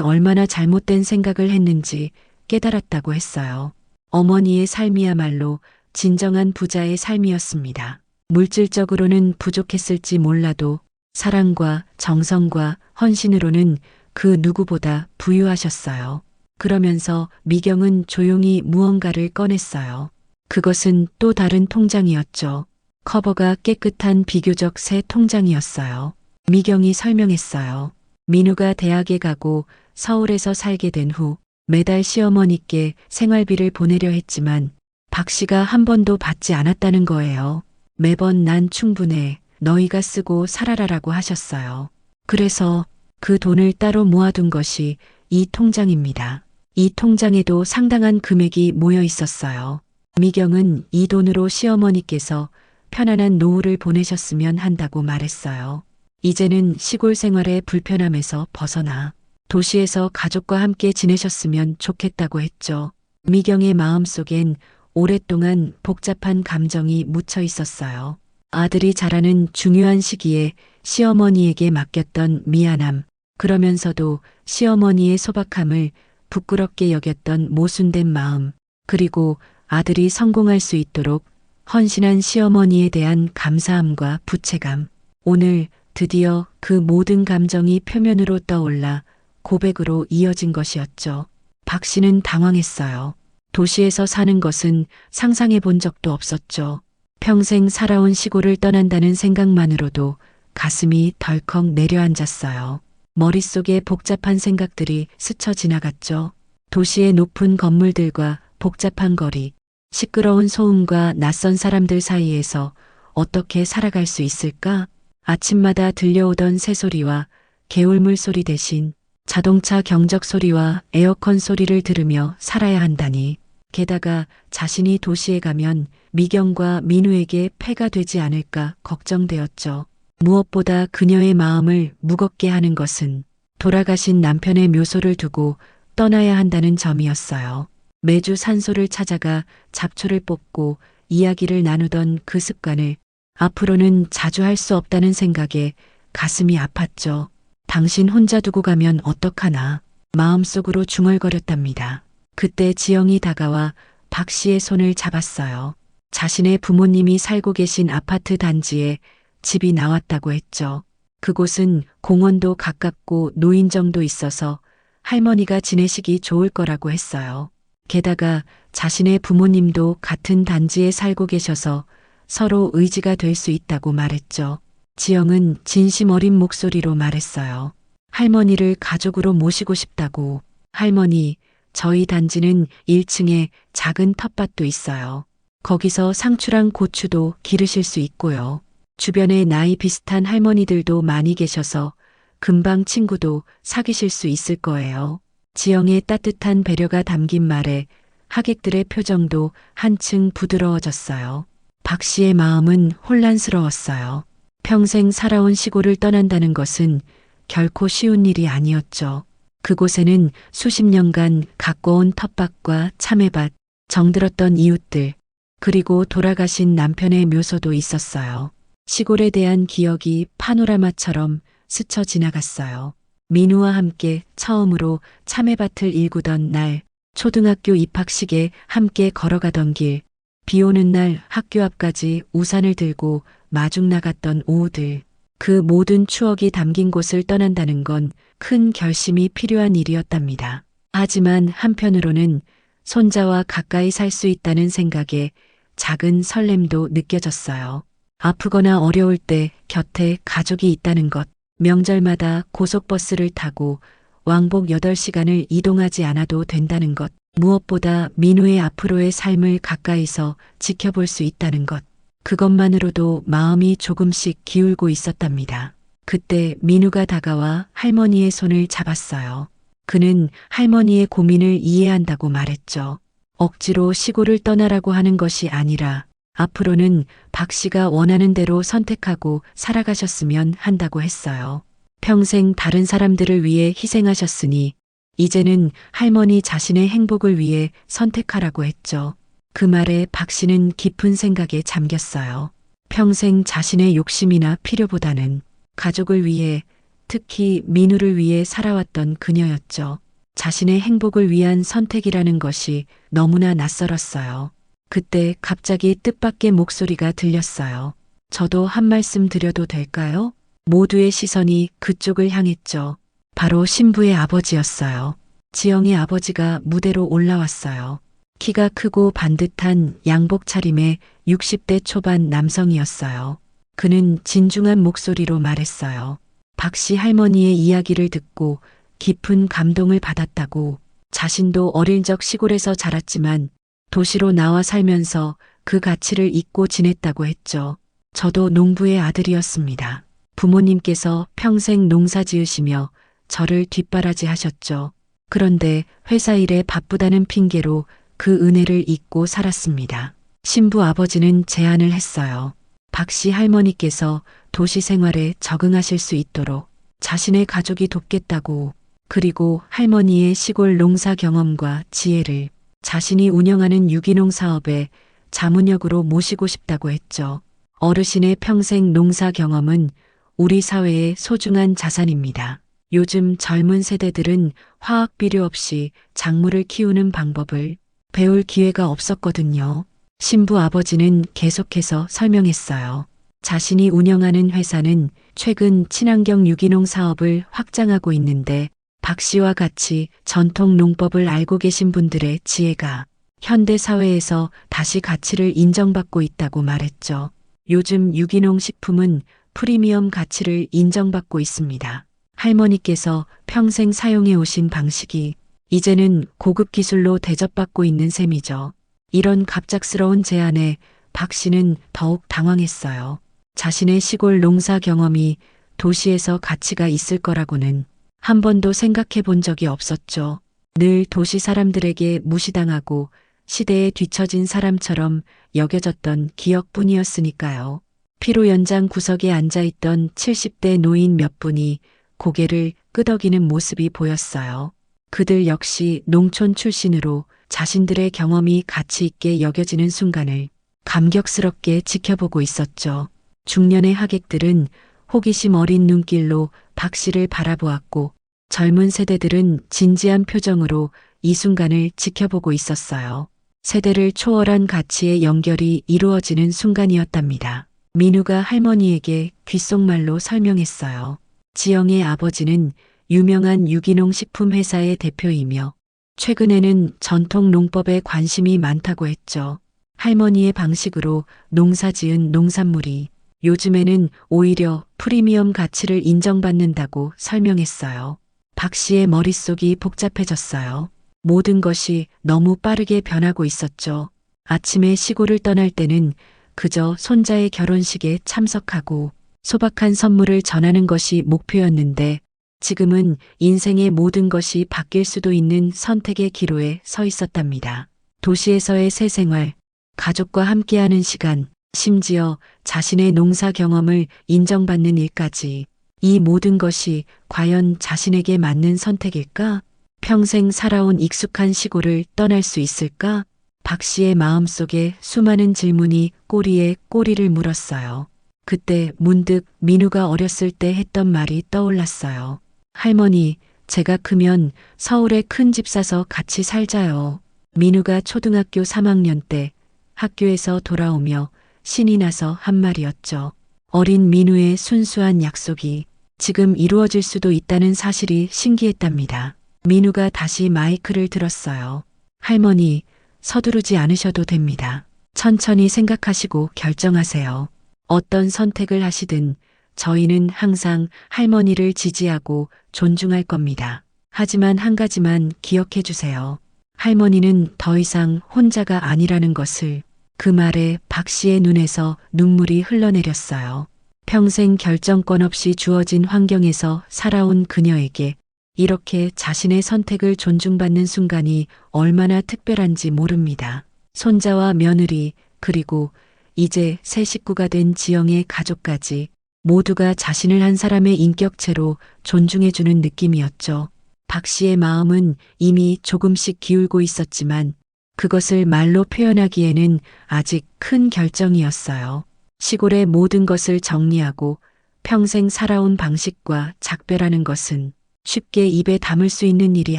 얼마나 잘못된 생각을 했는지 깨달았다고 했어요. 어머니의 삶이야말로 진정한 부자의 삶이었습니다. 물질적으로는 부족했을지 몰라도 사랑과 정성과 헌신으로는 그 누구보다 부유하셨어요. 그러면서 미경은 조용히 무언가를 꺼냈어요. 그것은 또 다른 통장이었죠. 커버가 깨끗한 비교적 새 통장이었어요. 미경이 설명했어요. 민우가 대학에 가고 서울에서 살게 된 후 매달 시어머니께 생활비를 보내려 했지만 박 씨가 한 번도 받지 않았다는 거예요. 매번 난 충분해. 너희가 쓰고 살아라라고 하셨어요. 그래서 그 돈을 따로 모아둔 것이 이 통장입니다. 이 통장에도 상당한 금액이 모여 있었어요. 미경은 이 돈으로 시어머니께서 편안한 노후를 보내셨으면 한다고 말했어요. 이제는 시골 생활의 불편함에서 벗어나 도시에서 가족과 함께 지내셨으면 좋겠다고 했죠. 미경의 마음속엔 오랫동안 복잡한 감정이 묻혀 있었어요. 아들이 자라는 중요한 시기에 시어머니에게 맡겼던 미안함, 그러면서도 시어머니의 소박함을 부끄럽게 여겼던 모순된 마음, 그리고 아들이 성공할 수 있도록 헌신한 시어머니에 대한 감사함과 부채감. 오늘 드디어 그 모든 감정이 표면으로 떠올라 고백으로 이어진 것이었죠. 박 씨는 당황했어요. 도시에서 사는 것은 상상해 본 적도 없었죠. 평생 살아온 시골을 떠난다는 생각만으로도 가슴이 덜컥 내려앉았어요. 머릿속에 복잡한 생각들이 스쳐 지나갔죠. 도시의 높은 건물들과 복잡한 거리, 시끄러운 소음과 낯선 사람들 사이에서 어떻게 살아갈 수 있을까? 아침마다 들려오던 새소리와 개울물 소리 대신 자동차 경적 소리와 에어컨 소리를 들으며 살아야 한다니. 게다가 자신이 도시에 가면 미경과 민우에게 폐가 되지 않을까 걱정되었죠. 무엇보다 그녀의 마음을 무겁게 하는 것은 돌아가신 남편의 묘소를 두고 떠나야 한다는 점이었어요. 매주 산소를 찾아가 잡초를 뽑고 이야기를 나누던 그 습관을 앞으로는 자주 할 수 없다는 생각에 가슴이 아팠죠. 당신 혼자 두고 가면 어떡하나 마음속으로 중얼거렸답니다. 그때 지영이 다가와 박 씨의 손을 잡았어요. 자신의 부모님이 살고 계신 아파트 단지에 집이 나왔다고 했죠. 그곳은 공원도 가깝고 노인정도 있어서 할머니가 지내시기 좋을 거라고 했어요. 게다가 자신의 부모님도 같은 단지에 살고 계셔서 서로 의지가 될 수 있다고 말했죠. 지영은 진심 어린 목소리로 말했어요. 할머니를 가족으로 모시고 싶다고. 할머니, 저희 단지는 1층에 작은 텃밭도 있어요. 거기서 상추랑 고추도 기르실 수 있고요. 주변에 나이 비슷한 할머니들도 많이 계셔서 금방 친구도 사귀실 수 있을 거예요. 지영의 따뜻한 배려가 담긴 말에 하객들의 표정도 한층 부드러워졌어요. 박 씨의 마음은 혼란스러웠어요. 평생 살아온 시골을 떠난다는 것은 결코 쉬운 일이 아니었죠. 그곳에는 수십 년간 가꿔온 텃밭과 참외밭, 정들었던 이웃들, 그리고 돌아가신 남편의 묘소도 있었어요. 시골에 대한 기억이 파노라마처럼 스쳐 지나갔어요. 민우와 함께 처음으로 참외밭을 일구던 날, 초등학교 입학식에 함께 걸어가던 길, 비 오는 날 학교 앞까지 우산을 들고 마중 나갔던 오후들, 그 모든 추억이 담긴 곳을 떠난다는 건 큰 결심이 필요한 일이었답니다. 하지만 한편으로는 손자와 가까이 살 수 있다는 생각에 작은 설렘도 느껴졌어요. 아프거나 어려울 때 곁에 가족이 있다는 것, 명절마다 고속버스를 타고 왕복 8시간을 이동하지 않아도 된다는 것, 무엇보다 민우의 앞으로의 삶을 가까이서 지켜볼 수 있다는 것, 그것만으로도 마음이 조금씩 기울고 있었답니다. 그때 민우가 다가와 할머니의 손을 잡았어요. 그는 할머니의 고민을 이해한다고 말했죠. 억지로 시골을 떠나라고 하는 것이 아니라 앞으로는 박 씨가 원하는 대로 선택하고 살아가셨으면 한다고 했어요. 평생 다른 사람들을 위해 희생하셨으니 이제는 할머니 자신의 행복을 위해 선택하라고 했죠. 그 말에 박 씨는 깊은 생각에 잠겼어요. 평생 자신의 욕심이나 필요보다는 가족을 위해, 특히 민우를 위해 살아왔던 그녀였죠. 자신의 행복을 위한 선택이라는 것이 너무나 낯설었어요. 그때 갑자기 뜻밖의 목소리가 들렸어요. 저도 한 말씀 드려도 될까요? 모두의 시선이 그쪽을 향했죠. 바로 신부의 아버지였어요. 지영의 아버지가 무대로 올라왔어요. 키가 크고 반듯한 양복 차림의 60대 초반 남성이었어요. 그는 진중한 목소리로 말했어요. 박 씨 할머니의 이야기를 듣고 깊은 감동을 받았다고. 자신도 어릴 적 시골에서 자랐지만 도시로 나와 살면서 그 가치를 잊고 지냈다고 했죠. 저도 농부의 아들이었습니다. 부모님께서 평생 농사 지으시며 저를 뒷바라지 하셨죠. 그런데 회사 일에 바쁘다는 핑계로 그 은혜를 잊고 살았습니다. 신부 아버지는 제안을 했어요. 박 씨 할머니께서 도시 생활에 적응하실 수 있도록 자신의 가족이 돕겠다고. 그리고 할머니의 시골 농사 경험과 지혜를 자신이 운영하는 유기농 사업에 자문역으로 모시고 싶다고 했죠. 어르신의 평생 농사 경험은 우리 사회의 소중한 자산입니다. 요즘 젊은 세대들은 화학 비료 없이 작물을 키우는 방법을 배울 기회가 없었거든요. 신부 아버지는 계속해서 설명했어요. 자신이 운영하는 회사는 최근 친환경 유기농 사업을 확장하고 있는데 박 씨와 같이 전통 농법을 알고 계신 분들의 지혜가 현대 사회에서 다시 가치를 인정받고 있다고 말했죠. 요즘 유기농 식품은 프리미엄 가치를 인정받고 있습니다. 할머니께서 평생 사용해 오신 방식이 이제는 고급 기술로 대접받고 있는 셈이죠. 이런 갑작스러운 제안에 박 씨는 더욱 당황했어요. 자신의 시골 농사 경험이 도시에서 가치가 있을 거라고는 한 번도 생각해 본 적이 없었죠. 늘 도시 사람들에게 무시당하고 시대에 뒤처진 사람처럼 여겨졌던 기억뿐이었으니까요. 피로 연장 구석에 앉아있던 70대 노인 몇 분이 고개를 끄덕이는 모습이 보였어요. 그들 역시 농촌 출신으로 자신들의 경험이 가치 있게 여겨지는 순간을 감격스럽게 지켜보고 있었죠. 중년의 하객들은 호기심 어린 눈길로 박 씨를 바라보았고 젊은 세대들은 진지한 표정으로 이 순간을 지켜보고 있었어요. 세대를 초월한 가치의 연결이 이루어지는 순간이었답니다. 민우가 할머니에게 귓속말로 설명했어요. 지영의 아버지는 유명한 유기농 식품 회사의 대표이며 최근에는 전통 농법에 관심이 많다고 했죠. 할머니의 방식으로 농사지은 농산물이 요즘에는 오히려 프리미엄 가치를 인정받는다고 설명했어요. 박 씨의 머릿속이 복잡해졌어요. 모든 것이 너무 빠르게 변하고 있었죠. 아침에 시골을 떠날 때는 그저 손자의 결혼식에 참석하고 소박한 선물을 전하는 것이 목표였는데 지금은 인생의 모든 것이 바뀔 수도 있는 선택의 기로에 서 있었답니다. 도시에서의 새 생활, 가족과 함께하는 시간, 심지어 자신의 농사 경험을 인정받는 일까지 이 모든 것이 과연 자신에게 맞는 선택일까? 평생 살아온 익숙한 시골을 떠날 수 있을까? 박 씨의 마음속에 수많은 질문이 꼬리에 꼬리를 물었어요. 그때 문득 민우가 어렸을 때 했던 말이 떠올랐어요. 할머니, 제가 크면 서울에 큰 집 사서 같이 살자요. 민우가 초등학교 3학년 때 학교에서 돌아오며 신이 나서 한 말이었죠. 어린 민우의 순수한 약속이 지금 이루어질 수도 있다는 사실이 신기했답니다. 민우가 다시 마이크를 들었어요. 할머니, 서두르지 않으셔도 됩니다. 천천히 생각하시고 결정하세요. 어떤 선택을 하시든 저희는 항상 할머니를 지지하고 존중할 겁니다. 하지만 한 가지만 기억해 주세요. 할머니는 더 이상 혼자가 아니라는 것을. 그 말에 박 씨의 눈에서 눈물이 흘러내렸어요. 평생 결정권 없이 주어진 환경에서 살아온 그녀에게 이렇게 자신의 선택을 존중받는 순간이 얼마나 특별한지 모릅니다. 손자와 며느리, 그리고 이제 새 식구가 된 지영의 가족까지 모두가 자신을 한 사람의 인격체로 존중해주는 느낌이었죠. 박 씨의 마음은 이미 조금씩 기울고 있었지만 그것을 말로 표현하기에는 아직 큰 결정이었어요. 시골의 모든 것을 정리하고 평생 살아온 방식과 작별하는 것은 쉽게 입에 담을 수 있는 일이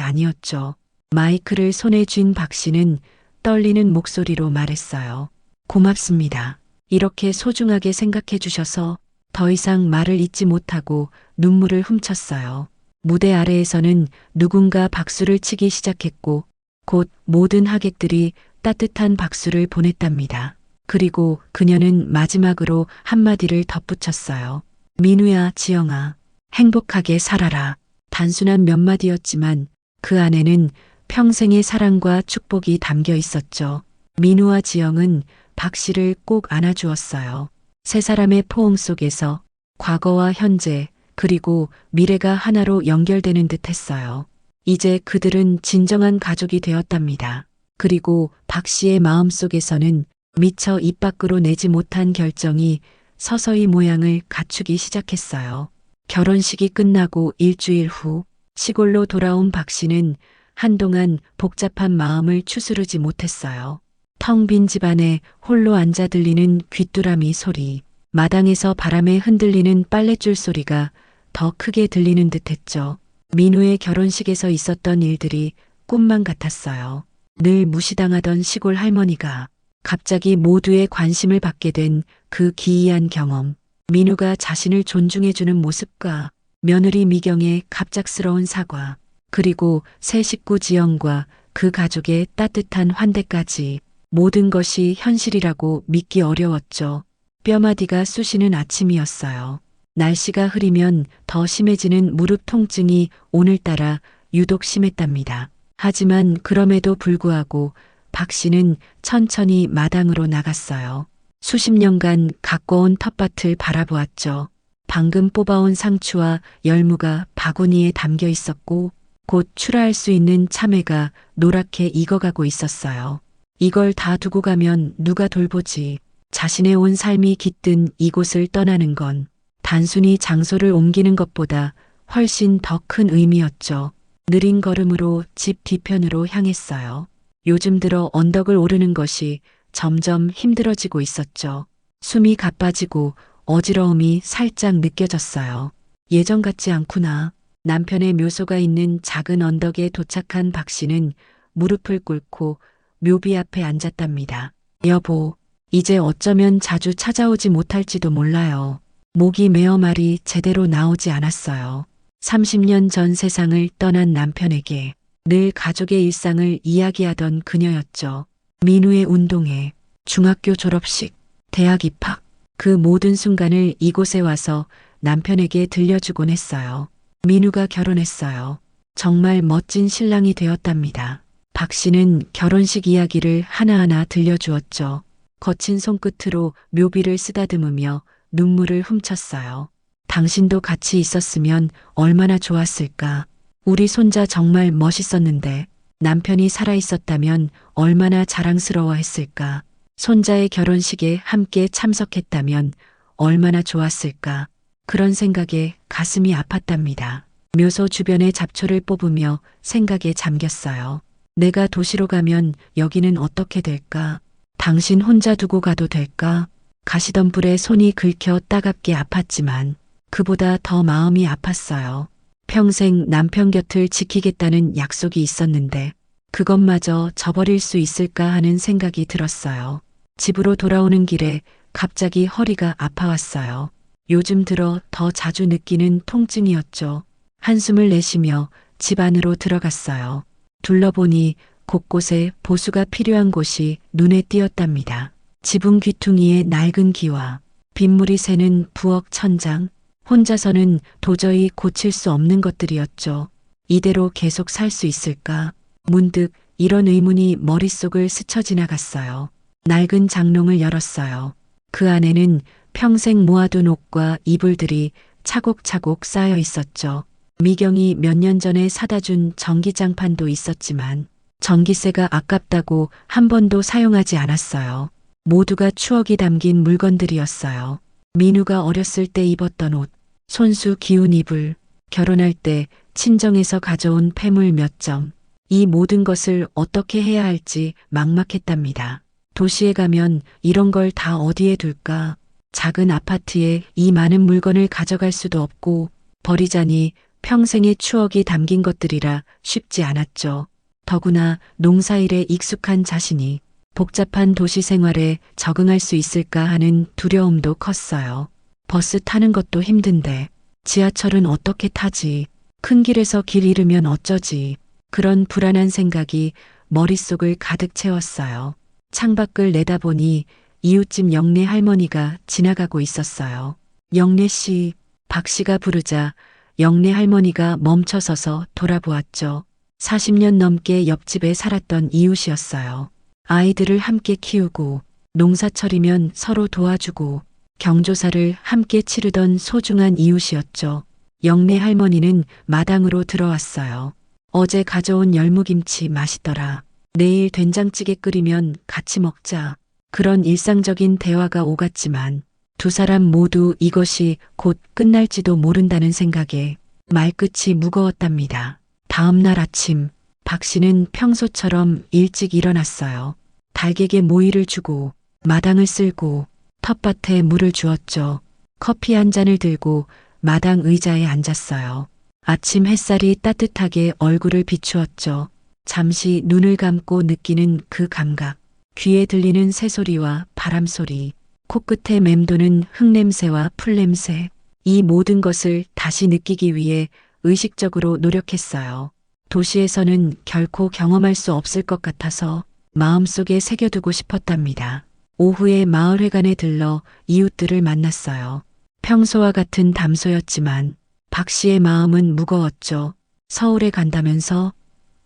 아니었죠. 마이크를 손에 쥔 박 씨는 떨리는 목소리로 말했어요. 고맙습니다. 이렇게 소중하게 생각해 주셔서 더 이상 말을 잇지 못하고 눈물을 훔쳤어요. 무대 아래에서는 누군가 박수를 치기 시작했고 곧 모든 하객들이 따뜻한 박수를 보냈답니다. 그리고 그녀는 마지막으로 한마디를 덧붙였어요. 민우야, 지영아, 행복하게 살아라. 단순한 몇 마디였지만 그 안에는 평생의 사랑과 축복이 담겨 있었죠. 민우와 지영은 박 씨를 꼭 안아주었어요. 세 사람의 포옹 속에서 과거와 현재 그리고 미래가 하나로 연결되는 듯 했어요. 이제 그들은 진정한 가족이 되었답니다. 그리고 박 씨의 마음속에서는 미처 입 밖으로 내지 못한 결정이 서서히 모양을 갖추기 시작했어요. 결혼식이 끝나고 일주일 후 시골로 돌아온 박 씨는 한동안 복잡한 마음을 추스르지 못했어요. 텅 빈 집안에 홀로 앉아 들리는 귀뚜라미 소리, 마당에서 바람에 흔들리는 빨랫줄 소리가 더 크게 들리는 듯했죠. 민우의 결혼식에서 있었던 일들이 꿈만 같았어요. 늘 무시당하던 시골 할머니가 갑자기 모두의 관심을 받게 된 그 기이한 경험. 민우가 자신을 존중해주는 모습과 며느리 미경의 갑작스러운 사과, 그리고 새 식구 지영과 그 가족의 따뜻한 환대까지 모든 것이 현실이라고 믿기 어려웠죠. 뼈마디가 쑤시는 아침이었어요. 날씨가 흐리면 더 심해지는 무릎 통증이 오늘따라 유독 심했답니다. 하지만 그럼에도 불구하고 박 씨는 천천히 마당으로 나갔어요. 수십 년간 가꿔온 텃밭을 바라보았죠. 방금 뽑아온 상추와 열무가 바구니에 담겨 있었고 곧 출하할 수 있는 참외가 노랗게 익어가고 있었어요. 이걸 다 두고 가면 누가 돌보지. 자신의 온 삶이 깃든 이곳을 떠나는 건 단순히 장소를 옮기는 것보다 훨씬 더 큰 의미였죠. 느린 걸음으로 집 뒤편으로 향했어요. 요즘 들어 언덕을 오르는 것이 점점 힘들어지고 있었죠. 숨이 가빠지고 어지러움이 살짝 느껴졌어요. 예전 같지 않구나. 남편의 묘소가 있는 작은 언덕에 도착한 박 씨는 무릎을 꿇고 묘비 앞에 앉았답니다. 여보, 이제 어쩌면 자주 찾아오지 못할지도 몰라요. 목이 메어 말이 제대로 나오지 않았어요. 30년 전 세상을 떠난 남편에게 늘 가족의 일상을 이야기하던 그녀였죠. 민우의 운동회, 중학교 졸업식, 대학 입학, 그 모든 순간을 이곳에 와서 남편에게 들려주곤 했어요. 민우가 결혼했어요. 정말 멋진 신랑이 되었답니다. 박 씨는 결혼식 이야기를 하나하나 들려주었죠. 거친 손끝으로 묘비를 쓰다듬으며 눈물을 훔쳤어요. 당신도 같이 있었으면 얼마나 좋았을까. 우리 손자 정말 멋있었는데 남편이 살아있었다면 얼마나 자랑스러워했을까. 손자의 결혼식에 함께 참석했다면 얼마나 좋았을까. 그런 생각에 가슴이 아팠답니다. 묘소 주변의 잡초를 뽑으며 생각에 잠겼어요. 내가 도시로 가면 여기는 어떻게 될까? 당신 혼자 두고 가도 될까? 가시던 불에 손이 긁혀 따갑게 아팠지만 그보다 더 마음이 아팠어요. 평생 남편 곁을 지키겠다는 약속이 있었는데 그것마저 저버릴 수 있을까 하는 생각이 들었어요. 집으로 돌아오는 길에 갑자기 허리가 아파왔어요. 요즘 들어 더 자주 느끼는 통증이었죠. 한숨을 내쉬며 집 안으로 들어갔어요. 둘러보니 곳곳에 보수가 필요한 곳이 눈에 띄었답니다. 지붕 귀퉁이에 낡은 기와 빗물이 새는 부엌 천장, 혼자서는 도저히 고칠 수 없는 것들이었죠. 이대로 계속 살 수 있을까? 문득 이런 의문이 머릿속을 스쳐 지나갔어요. 낡은 장롱을 열었어요. 그 안에는 평생 모아둔 옷과 이불들이 차곡차곡 쌓여 있었죠. 미경이 몇 년 전에 사다 준 전기장판도 있었지만 전기세가 아깝다고 한 번도 사용하지 않았어요. 모두가 추억이 담긴 물건들이었어요. 민우가 어렸을 때 입었던 옷, 손수 기운 이불, 결혼할 때 친정에서 가져온 폐물 몇 점. 이 모든 것을 어떻게 해야 할지 막막했답니다. 도시에 가면 이런 걸 다 어디에 둘까? 작은 아파트에 이 많은 물건을 가져갈 수도 없고 버리자니 평생의 추억이 담긴 것들이라 쉽지 않았죠. 더구나 농사일에 익숙한 자신이 복잡한 도시 생활에 적응할 수 있을까 하는 두려움도 컸어요. 버스 타는 것도 힘든데 지하철은 어떻게 타지? 큰 길에서 길 잃으면 어쩌지? 그런 불안한 생각이 머릿속을 가득 채웠어요. 창밖을 내다보니 이웃집 영래 할머니가 지나가고 있었어요. 영래 씨, 박 씨가 부르자 영래 할머니가 멈춰서서 돌아보았죠. 40년 넘게 옆집에 살았던 이웃이었어요. 아이들을 함께 키우고 농사철이면 서로 도와주고 경조사를 함께 치르던 소중한 이웃이었죠. 영래 할머니는 마당으로 들어왔어요. 어제 가져온 열무김치 맛있더라. 내일 된장찌개 끓이면 같이 먹자. 그런 일상적인 대화가 오갔지만 두 사람 모두 이것이 곧 끝날지도 모른다는 생각에 말끝이 무거웠답니다. 다음 날 아침 박 씨는 평소처럼 일찍 일어났어요. 닭에게 모이를 주고 마당을 쓸고 텃밭에 물을 주었죠. 커피 한 잔을 들고 마당 의자에 앉았어요. 아침 햇살이 따뜻하게 얼굴을 비추었죠. 잠시 눈을 감고 느끼는 그 감각. 귀에 들리는 새소리와 바람소리, 코끝에 맴도는 흙냄새와 풀냄새. 이 모든 것을 다시 느끼기 위해 의식적으로 노력했어요. 도시에서는 결코 경험할 수 없을 것 같아서 마음속에 새겨두고 싶었답니다. 오후에 마을회관에 들러 이웃들을 만났어요. 평소와 같은 담소였지만 박 씨의 마음은 무거웠죠. 서울에 간다면서?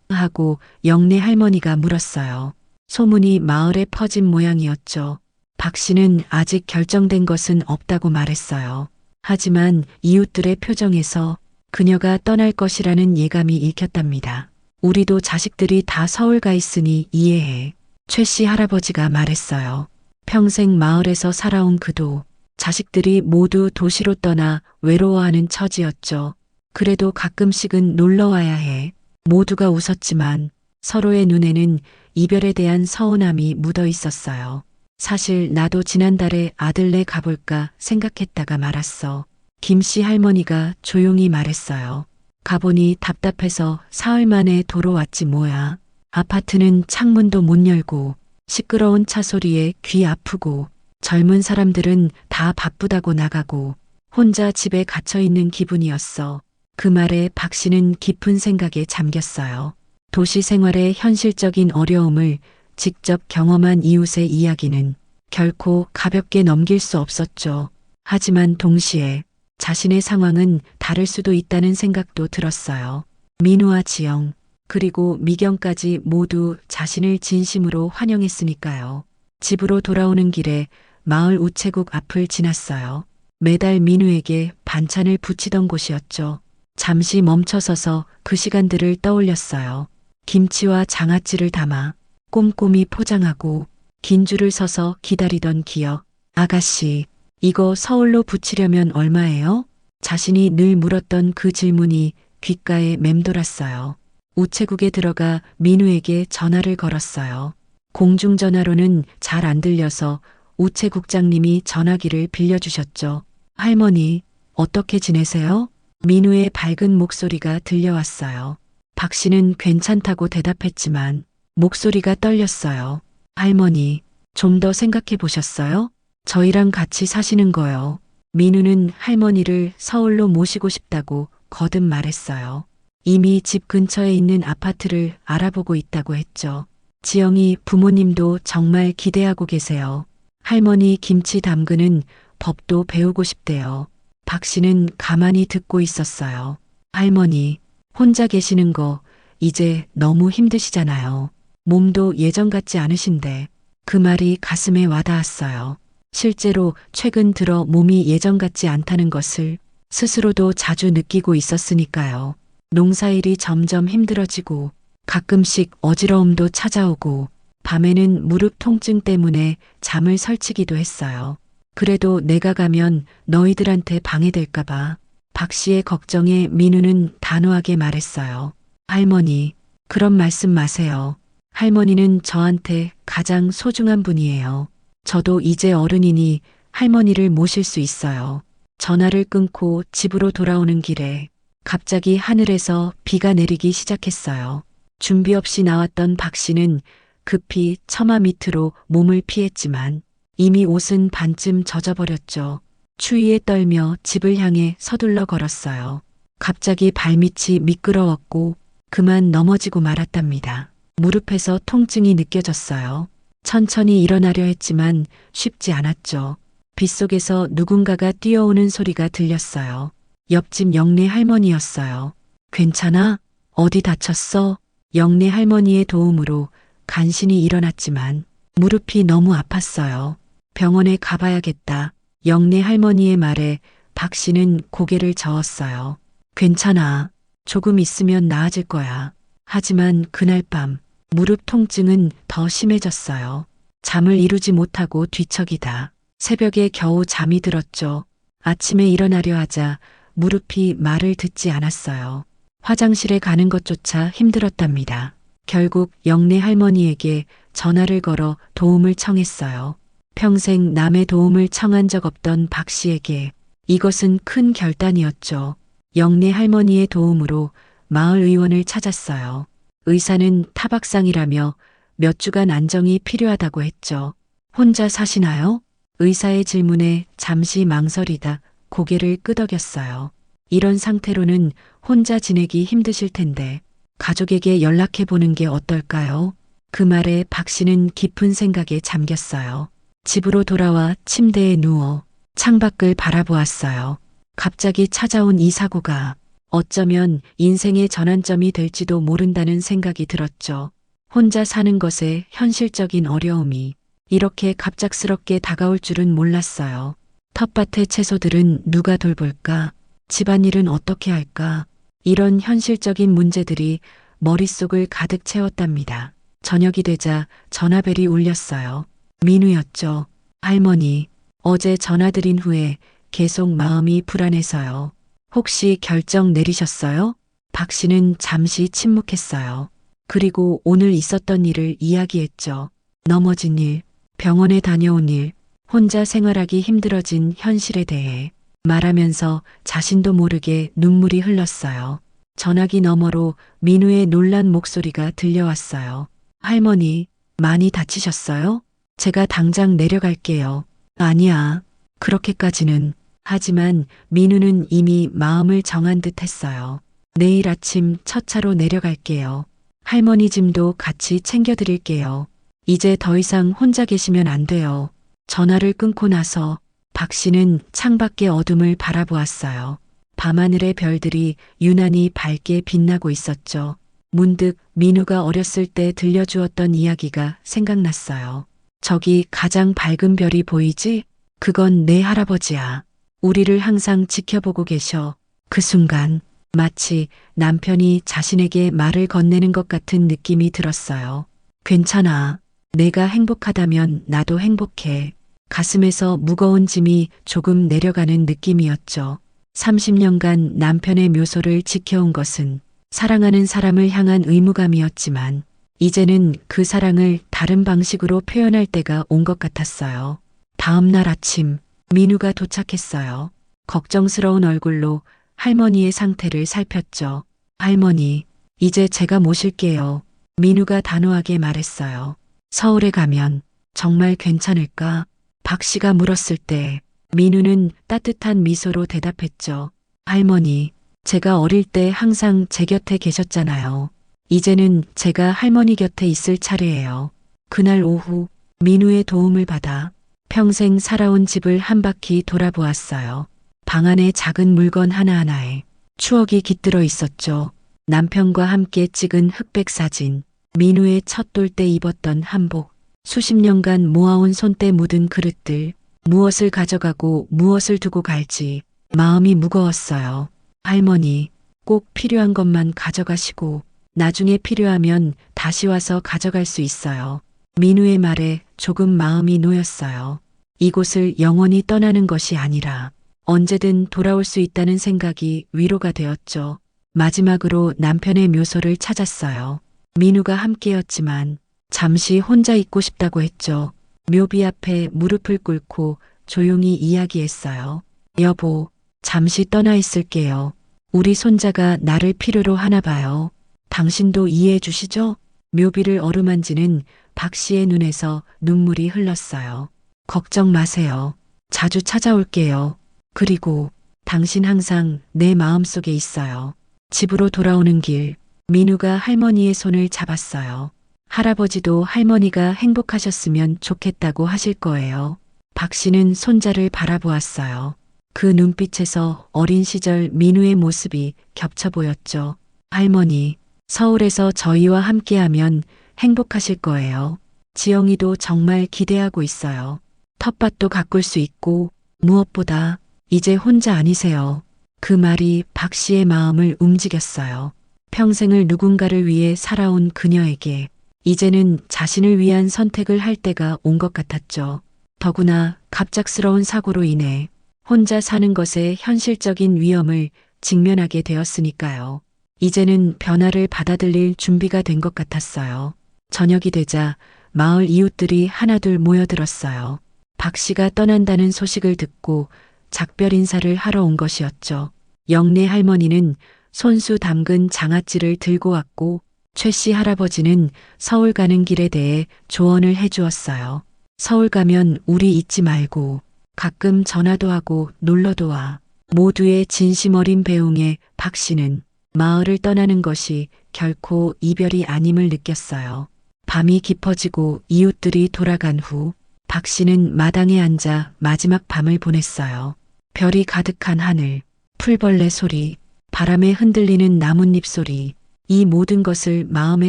하고 영내 할머니가 물었어요. 소문이 마을에 퍼진 모양이었죠. 박 씨는 아직 결정된 것은 없다고 말했어요. 하지만 이웃들의 표정에서 그녀가 떠날 것이라는 예감이 읽혔답니다. 우리도 자식들이 다 서울 가 있으니 이해해. 최 씨 할아버지가 말했어요. 평생 마을에서 살아온 그도 자식들이 모두 도시로 떠나 외로워하는 처지였죠. 그래도 가끔씩은 놀러 와야 해. 모두가 웃었지만 서로의 눈에는 이별에 대한 서운함이 묻어 있었어요. 사실 나도 지난달에 아들네 가볼까 생각했다가 말았어. 김 씨 할머니가 조용히 말했어요. 가보니 답답해서 사흘 만에 도로 왔지 뭐야. 아파트는 창문도 못 열고 시끄러운 차 소리에 귀 아프고 젊은 사람들은 다 바쁘다고 나가고 혼자 집에 갇혀 있는 기분이었어. 그 말에 박 씨는 깊은 생각에 잠겼어요. 도시 생활의 현실적인 어려움을 직접 경험한 이웃의 이야기는 결코 가볍게 넘길 수 없었죠. 하지만 동시에 자신의 상황은 다를 수도 있다는 생각도 들었어요. 민우와 지영, 그리고 미경까지 모두 자신을 진심으로 환영했으니까요. 집으로 돌아오는 길에 마을 우체국 앞을 지났어요. 매달 민우에게 반찬을 부치던 곳이었죠. 잠시 멈춰서서 그 시간들을 떠올렸어요. 김치와 장아찌를 담아 꼼꼼히 포장하고 긴 줄을 서서 기다리던 기억. 아가씨, 이거 서울로 부치려면 얼마예요? 자신이 늘 물었던 그 질문이 귓가에 맴돌았어요. 우체국에 들어가 민우에게 전화를 걸었어요. 공중전화로는 잘 안 들려서 우체국장님이 전화기를 빌려주셨죠. 할머니, 어떻게 지내세요? 민우의 밝은 목소리가 들려왔어요. 박 씨는 괜찮다고 대답했지만 목소리가 떨렸어요. 할머니, 좀 더 생각해 보셨어요? 저희랑 같이 사시는 거요. 민우는 할머니를 서울로 모시고 싶다고 거듭 말했어요. 이미 집 근처에 있는 아파트를 알아보고 있다고 했죠. 지영이 부모님도 정말 기대하고 계세요. 할머니 김치 담그는 법도 배우고 싶대요. 박 씨는 가만히 듣고 있었어요. 할머니, 혼자 계시는 거 이제 너무 힘드시잖아요. 몸도 예전 같지 않으신데. 그 말이 가슴에 와닿았어요. 실제로 최근 들어 몸이 예전 같지 않다는 것을 스스로도 자주 느끼고 있었으니까요. 농사일이 점점 힘들어지고 가끔씩 어지러움도 찾아오고 밤에는 무릎 통증 때문에 잠을 설치기도 했어요. 그래도 내가 가면 너희들한테 방해될까봐 박 씨의 걱정에 민우는 단호하게 말했어요. 할머니, 그런 말씀 마세요. 할머니는 저한테 가장 소중한 분이에요. 저도 이제 어른이니 할머니를 모실 수 있어요. 전화를 끊고 집으로 돌아오는 길에 갑자기 하늘에서 비가 내리기 시작했어요. 준비 없이 나왔던 박 씨는 급히 처마 밑으로 몸을 피했지만 이미 옷은 반쯤 젖어버렸죠. 추위에 떨며 집을 향해 서둘러 걸었어요. 갑자기 발밑이 미끄러웠고 그만 넘어지고 말았답니다. 무릎에서 통증이 느껴졌어요. 천천히 일어나려 했지만 쉽지 않았죠. 빗속에서 누군가가 뛰어오는 소리가 들렸어요. 옆집 영내 할머니였어요. 괜찮아? 어디 다쳤어? 영내 할머니의 도움으로 간신히 일어났지만 무릎이 너무 아팠어요. 병원에 가봐야겠다. 영내 할머니의 말에 박 씨는 고개를 저었어요. 괜찮아. 조금 있으면 나아질 거야. 하지만 그날 밤 무릎 통증은 더 심해졌어요. 잠을 이루지 못하고 뒤척이다 새벽에 겨우 잠이 들었죠. 아침에 일어나려 하자 무릎이 말을 듣지 않았어요. 화장실에 가는 것조차 힘들었답니다. 결국 영내 할머니에게 전화를 걸어 도움을 청했어요. 평생 남의 도움을 청한 적 없던 박 씨에게 이것은 큰 결단이었죠. 영내 할머니의 도움으로 마을 의원을 찾았어요. 의사는 타박상이라며 몇 주간 안정이 필요하다고 했죠. 혼자 사시나요? 의사의 질문에 잠시 망설이다 고개를 끄덕였어요. 이런 상태로는 혼자 지내기 힘드실 텐데 가족에게 연락해 보는 게 어떨까요? 그 말에 박 씨는 깊은 생각에 잠겼어요. 집으로 돌아와 침대에 누워 창밖을 바라보았어요. 갑자기 찾아온 이 사고가 어쩌면 인생의 전환점이 될지도 모른다는 생각이 들었죠. 혼자 사는 것에 현실적인 어려움이 이렇게 갑작스럽게 다가올 줄은 몰랐어요. 텃밭의 채소들은 누가 돌볼까? 집안일은 어떻게 할까? 이런 현실적인 문제들이 머릿속을 가득 채웠답니다. 저녁이 되자 전화벨이 울렸어요. 민우였죠. 할머니, 어제 전화드린 후에 계속 마음이 불안해서요. 혹시 결정 내리셨어요? 박 씨는 잠시 침묵했어요. 그리고 오늘 있었던 일을 이야기했죠. 넘어진 일, 병원에 다녀온 일, 혼자 생활하기 힘들어진 현실에 대해 말하면서 자신도 모르게 눈물이 흘렀어요. 전화기 너머로 민우의 놀란 목소리가 들려왔어요. 할머니, 많이 다치셨어요? 제가 당장 내려갈게요. 아니야, 그렇게까지는. 하지만 민우는 이미 마음을 정한 듯 했어요. 내일 아침 첫 차로 내려갈게요. 할머니 짐도 같이 챙겨드릴게요. 이제 더 이상 혼자 계시면 안 돼요. 전화를 끊고 나서 박 씨는 창밖의 어둠을 바라보았어요. 밤하늘의 별들이 유난히 밝게 빛나고 있었죠. 문득 민우가 어렸을 때 들려주었던 이야기가 생각났어요. 저기 가장 밝은 별이 보이지? 그건 내 할아버지야. 우리를 항상 지켜보고 계셔. 그 순간 마치 남편이 자신에게 말을 건네는 것 같은 느낌이 들었어요. 괜찮아. 내가 행복하다면 나도 행복해. 가슴에서 무거운 짐이 조금 내려가는 느낌이었죠. 30년간 남편의 묘소를 지켜온 것은 사랑하는 사람을 향한 의무감이었지만 이제는 그 사랑을 다른 방식으로 표현할 때가 온 것 같았어요. 다음 날 아침 민우가 도착했어요. 걱정스러운 얼굴로 할머니의 상태를 살폈죠. 할머니, 이제 제가 모실게요. 민우가 단호하게 말했어요. 서울에 가면 정말 괜찮을까? 박 씨가 물었을 때 민우는 따뜻한 미소로 대답했죠. 할머니, 제가 어릴 때 항상 제 곁에 계셨잖아요. 이제는 제가 할머니 곁에 있을 차례예요. 그날 오후 민우의 도움을 받아 평생 살아온 집을 한 바퀴 돌아보았어요. 방 안에 작은 물건 하나하나에 추억이 깃들어 있었죠. 남편과 함께 찍은 흑백 사진, 민우의 첫 돌 때 입었던 한복, 수십 년간 모아온 손때 묻은 그릇들, 무엇을 가져가고 무엇을 두고 갈지 마음이 무거웠어요. 할머니, 꼭 필요한 것만 가져가시고 나중에 필요하면 다시 와서 가져갈 수 있어요. 민우의 말에 조금 마음이 놓였어요. 이곳을 영원히 떠나는 것이 아니라 언제든 돌아올 수 있다는 생각이 위로가 되었죠. 마지막으로 남편의 묘소를 찾았어요. 민우가 함께였지만 잠시 혼자 있고 싶다고 했죠. 묘비 앞에 무릎을 꿇고 조용히 이야기했어요. 여보, 잠시 떠나 있을게요. 우리 손자가 나를 필요로 하나 봐요. 당신도 이해해 주시죠? 묘비를 어루만지는 박 씨의 눈에서 눈물이 흘렀어요. 걱정 마세요. 자주 찾아올게요. 그리고 당신 항상 내 마음속에 있어요. 집으로 돌아오는 길, 민우가 할머니의 손을 잡았어요. 할아버지도 할머니가 행복하셨으면 좋겠다고 하실 거예요. 박 씨는 손자를 바라보았어요. 그 눈빛에서 어린 시절 민우의 모습이 겹쳐 보였죠. 할머니, 서울에서 저희와 함께하면 행복하실 거예요. 지영이도 정말 기대하고 있어요. 텃밭도 가꿀 수 있고 무엇보다 이제 혼자 아니세요. 그 말이 박 씨의 마음을 움직였어요. 평생을 누군가를 위해 살아온 그녀에게 이제는 자신을 위한 선택을 할 때가 온 것 같았죠. 더구나 갑작스러운 사고로 인해 혼자 사는 것의 현실적인 위험을 직면하게 되었으니까요. 이제는 변화를 받아들일 준비가 된 것 같았어요. 저녁이 되자 마을 이웃들이 하나둘 모여들었어요. 박 씨가 떠난다는 소식을 듣고 작별 인사를 하러 온 것이었죠. 영내 할머니는 손수 담근 장아찌를 들고 왔고 최 씨 할아버지는 서울 가는 길에 대해 조언을 해주었어요. 서울 가면 우리 잊지 말고 가끔 전화도 하고 놀러도 와. 모두의 진심 어린 배웅에 박 씨는 마을을 떠나는 것이 결코 이별이 아님을 느꼈어요. 밤이 깊어지고 이웃들이 돌아간 후 박 씨는 마당에 앉아 마지막 밤을 보냈어요. 별이 가득한 하늘, 풀벌레 소리, 바람에 흔들리는 나뭇잎 소리, 이 모든 것을 마음에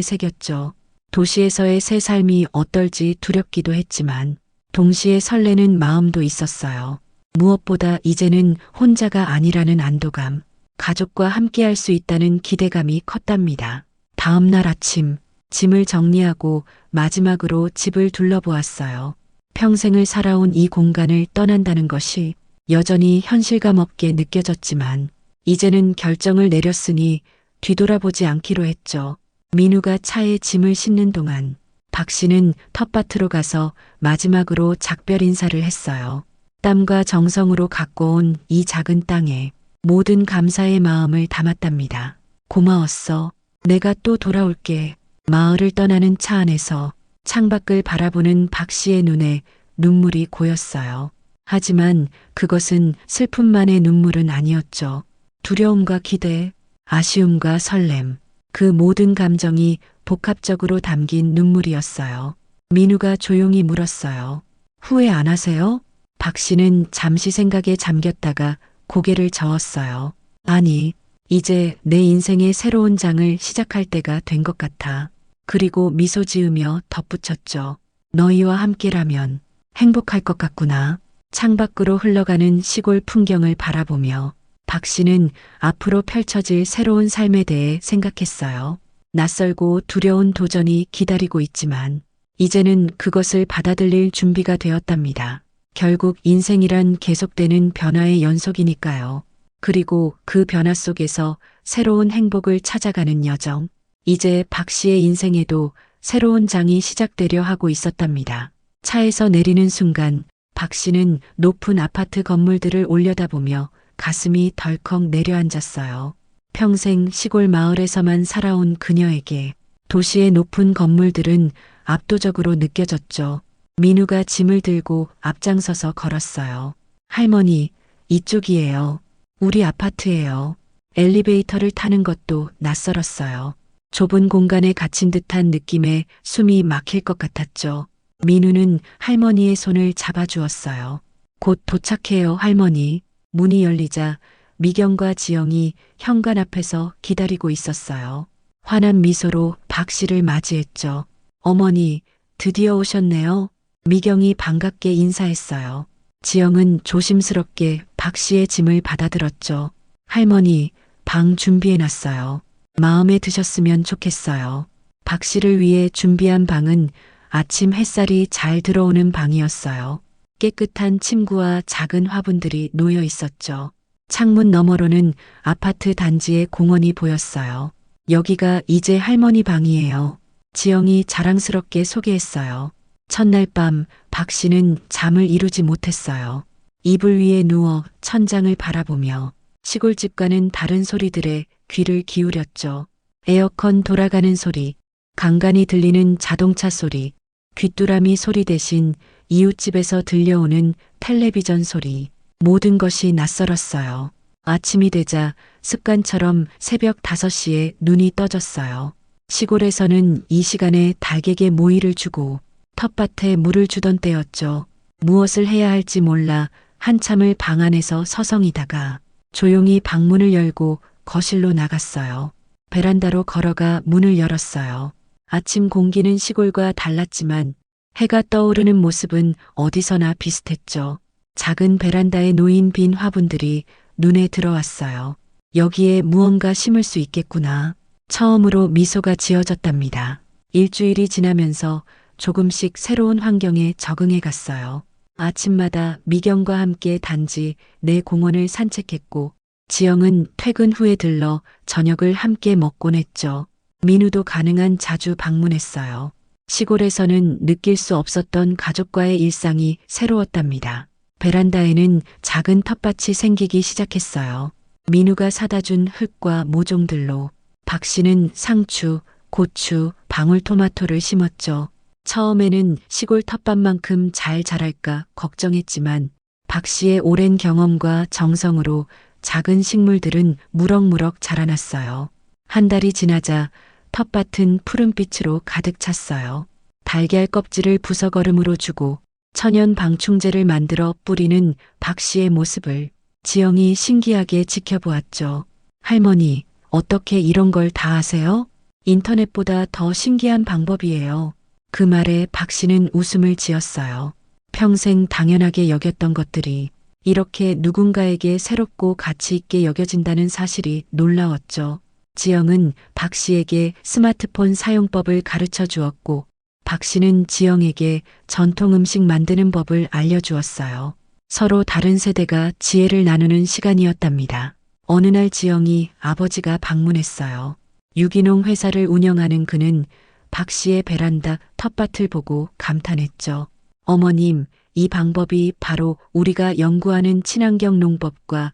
새겼죠. 도시에서의 새 삶이 어떨지 두렵기도 했지만 동시에 설레는 마음도 있었어요. 무엇보다 이제는 혼자가 아니라는 안도감, 가족과 함께할 수 있다는 기대감이 컸답니다. 다음 날 아침, 짐을 정리하고 마지막으로 집을 둘러보았어요. 평생을 살아온 이 공간을 떠난다는 것이 여전히 현실감 없게 느껴졌지만 이제는 결정을 내렸으니 뒤돌아보지 않기로 했죠. 민우가 차에 짐을 싣는 동안 박 씨는 텃밭으로 가서 마지막으로 작별 인사를 했어요. 땀과 정성으로 갖고 온 이 작은 땅에 모든 감사의 마음을 담았답니다. 고마웠어. 내가 또 돌아올게. 마을을 떠나는 차 안에서 창밖을 바라보는 박 씨의 눈에 눈물이 고였어요. 하지만 그것은 슬픔만의 눈물은 아니었죠. 두려움과 기대, 아쉬움과 설렘, 그 모든 감정이 복합적으로 담긴 눈물이었어요. 민우가 조용히 물었어요. 후회 안 하세요? 박 씨는 잠시 생각에 잠겼다가 고개를 저었어요. 아니, 이제 내 인생의 새로운 장을 시작할 때가 된 것 같아. 그리고 미소 지으며 덧붙였죠. 너희와 함께라면 행복할 것 같구나. 창밖으로 흘러가는 시골 풍경을 바라보며 박 씨는 앞으로 펼쳐질 새로운 삶에 대해 생각했어요. 낯설고 두려운 도전이 기다리고 있지만 이제는 그것을 받아들일 준비가 되었답니다. 결국 인생이란 계속되는 변화의 연속이니까요. 그리고 그 변화 속에서 새로운 행복을 찾아가는 여정. 이제 박 씨의 인생에도 새로운 장이 시작되려 하고 있었답니다. 차에서 내리는 순간 박 씨는 높은 아파트 건물들을 올려다보며 가슴이 덜컥 내려앉았어요. 평생 시골 마을에서만 살아온 그녀에게 도시의 높은 건물들은 압도적으로 느껴졌죠. 민우가 짐을 들고 앞장서서 걸었어요. 할머니, 이쪽이에요. 우리 아파트예요. 엘리베이터를 타는 것도 낯설었어요. 좁은 공간에 갇힌 듯한 느낌에 숨이 막힐 것 같았죠. 민우는 할머니의 손을 잡아주었어요. 곧 도착해요, 할머니. 문이 열리자 미경과 지영이 현관 앞에서 기다리고 있었어요. 환한 미소로 박 씨를 맞이했죠. 어머니, 드디어 오셨네요. 미경이 반갑게 인사했어요. 지영은 조심스럽게 박 씨의 짐을 받아들었죠. 할머니, 방 준비해놨어요. 마음에 드셨으면 좋겠어요. 박 씨를 위해 준비한 방은 아침 햇살이 잘 들어오는 방이었어요. 깨끗한 침구와 작은 화분들이 놓여 있었죠. 창문 너머로는 아파트 단지의 공원이 보였어요. 여기가 이제 할머니 방이에요. 지영이 자랑스럽게 소개했어요. 첫날 밤 박 씨는 잠을 이루지 못했어요. 이불 위에 누워 천장을 바라보며 시골집과는 다른 소리들에 귀를 기울였죠. 에어컨 돌아가는 소리, 간간히 들리는 자동차 소리, 귀뚜라미 소리 대신 이웃집에서 들려오는 텔레비전 소리, 모든 것이 낯설었어요. 아침이 되자 습관처럼 새벽 5시에 눈이 떠졌어요. 시골에서는 이 시간에 닭에게 모이를 주고 텃밭에 물을 주던 때였죠. 무엇을 해야 할지 몰라 한참을 방 안에서 서성이다가 조용히 방문을 열고 거실로 나갔어요. 베란다로 걸어가 문을 열었어요. 아침 공기는 시골과 달랐지만 해가 떠오르는 모습은 어디서나 비슷했죠. 작은 베란다에 놓인 빈 화분들이 눈에 들어왔어요. 여기에 무언가 심을 수 있겠구나. 처음으로 미소가 지어졌답니다. 일주일이 지나면서 조금씩 새로운 환경에 적응해 갔어요. 아침마다 미경과 함께 단지 내 공원을 산책했고 지영은 퇴근 후에 들러 저녁을 함께 먹곤 했죠. 민우도 가능한 자주 방문했어요. 시골에서는 느낄 수 없었던 가족과의 일상이 새로웠답니다. 베란다에는 작은 텃밭이 생기기 시작했어요. 민우가 사다 준 흙과 모종들로 박 씨는 상추, 고추, 방울토마토를 심었죠. 처음에는 시골 텃밭만큼 잘 자랄까 걱정했지만 박 씨의 오랜 경험과 정성으로 작은 식물들은 무럭무럭 자라났어요. 한 달이 지나자 텃밭은 푸른빛으로 가득 찼어요. 달걀 껍질을 부서거름으로 주고 천연 방충제를 만들어 뿌리는 박 씨의 모습을 지영이 신기하게 지켜보았죠. 할머니, 어떻게 이런 걸 다 아세요? 인터넷보다 더 신기한 방법이에요. 그 말에 박 씨는 웃음을 지었어요. 평생 당연하게 여겼던 것들이 이렇게 누군가에게 새롭고 가치 있게 여겨진다는 사실이 놀라웠죠. 지영은 박 씨에게 스마트폰 사용법을 가르쳐 주었고 박 씨는 지영에게 전통 음식 만드는 법을 알려주었어요. 서로 다른 세대가 지혜를 나누는 시간이었답니다. 어느 날 지영이 아버지가 방문했어요. 유기농 회사를 운영하는 그는 박 씨의 베란다 텃밭을 보고 감탄했죠. 어머님, 이 방법이 바로 우리가 연구하는 친환경 농법과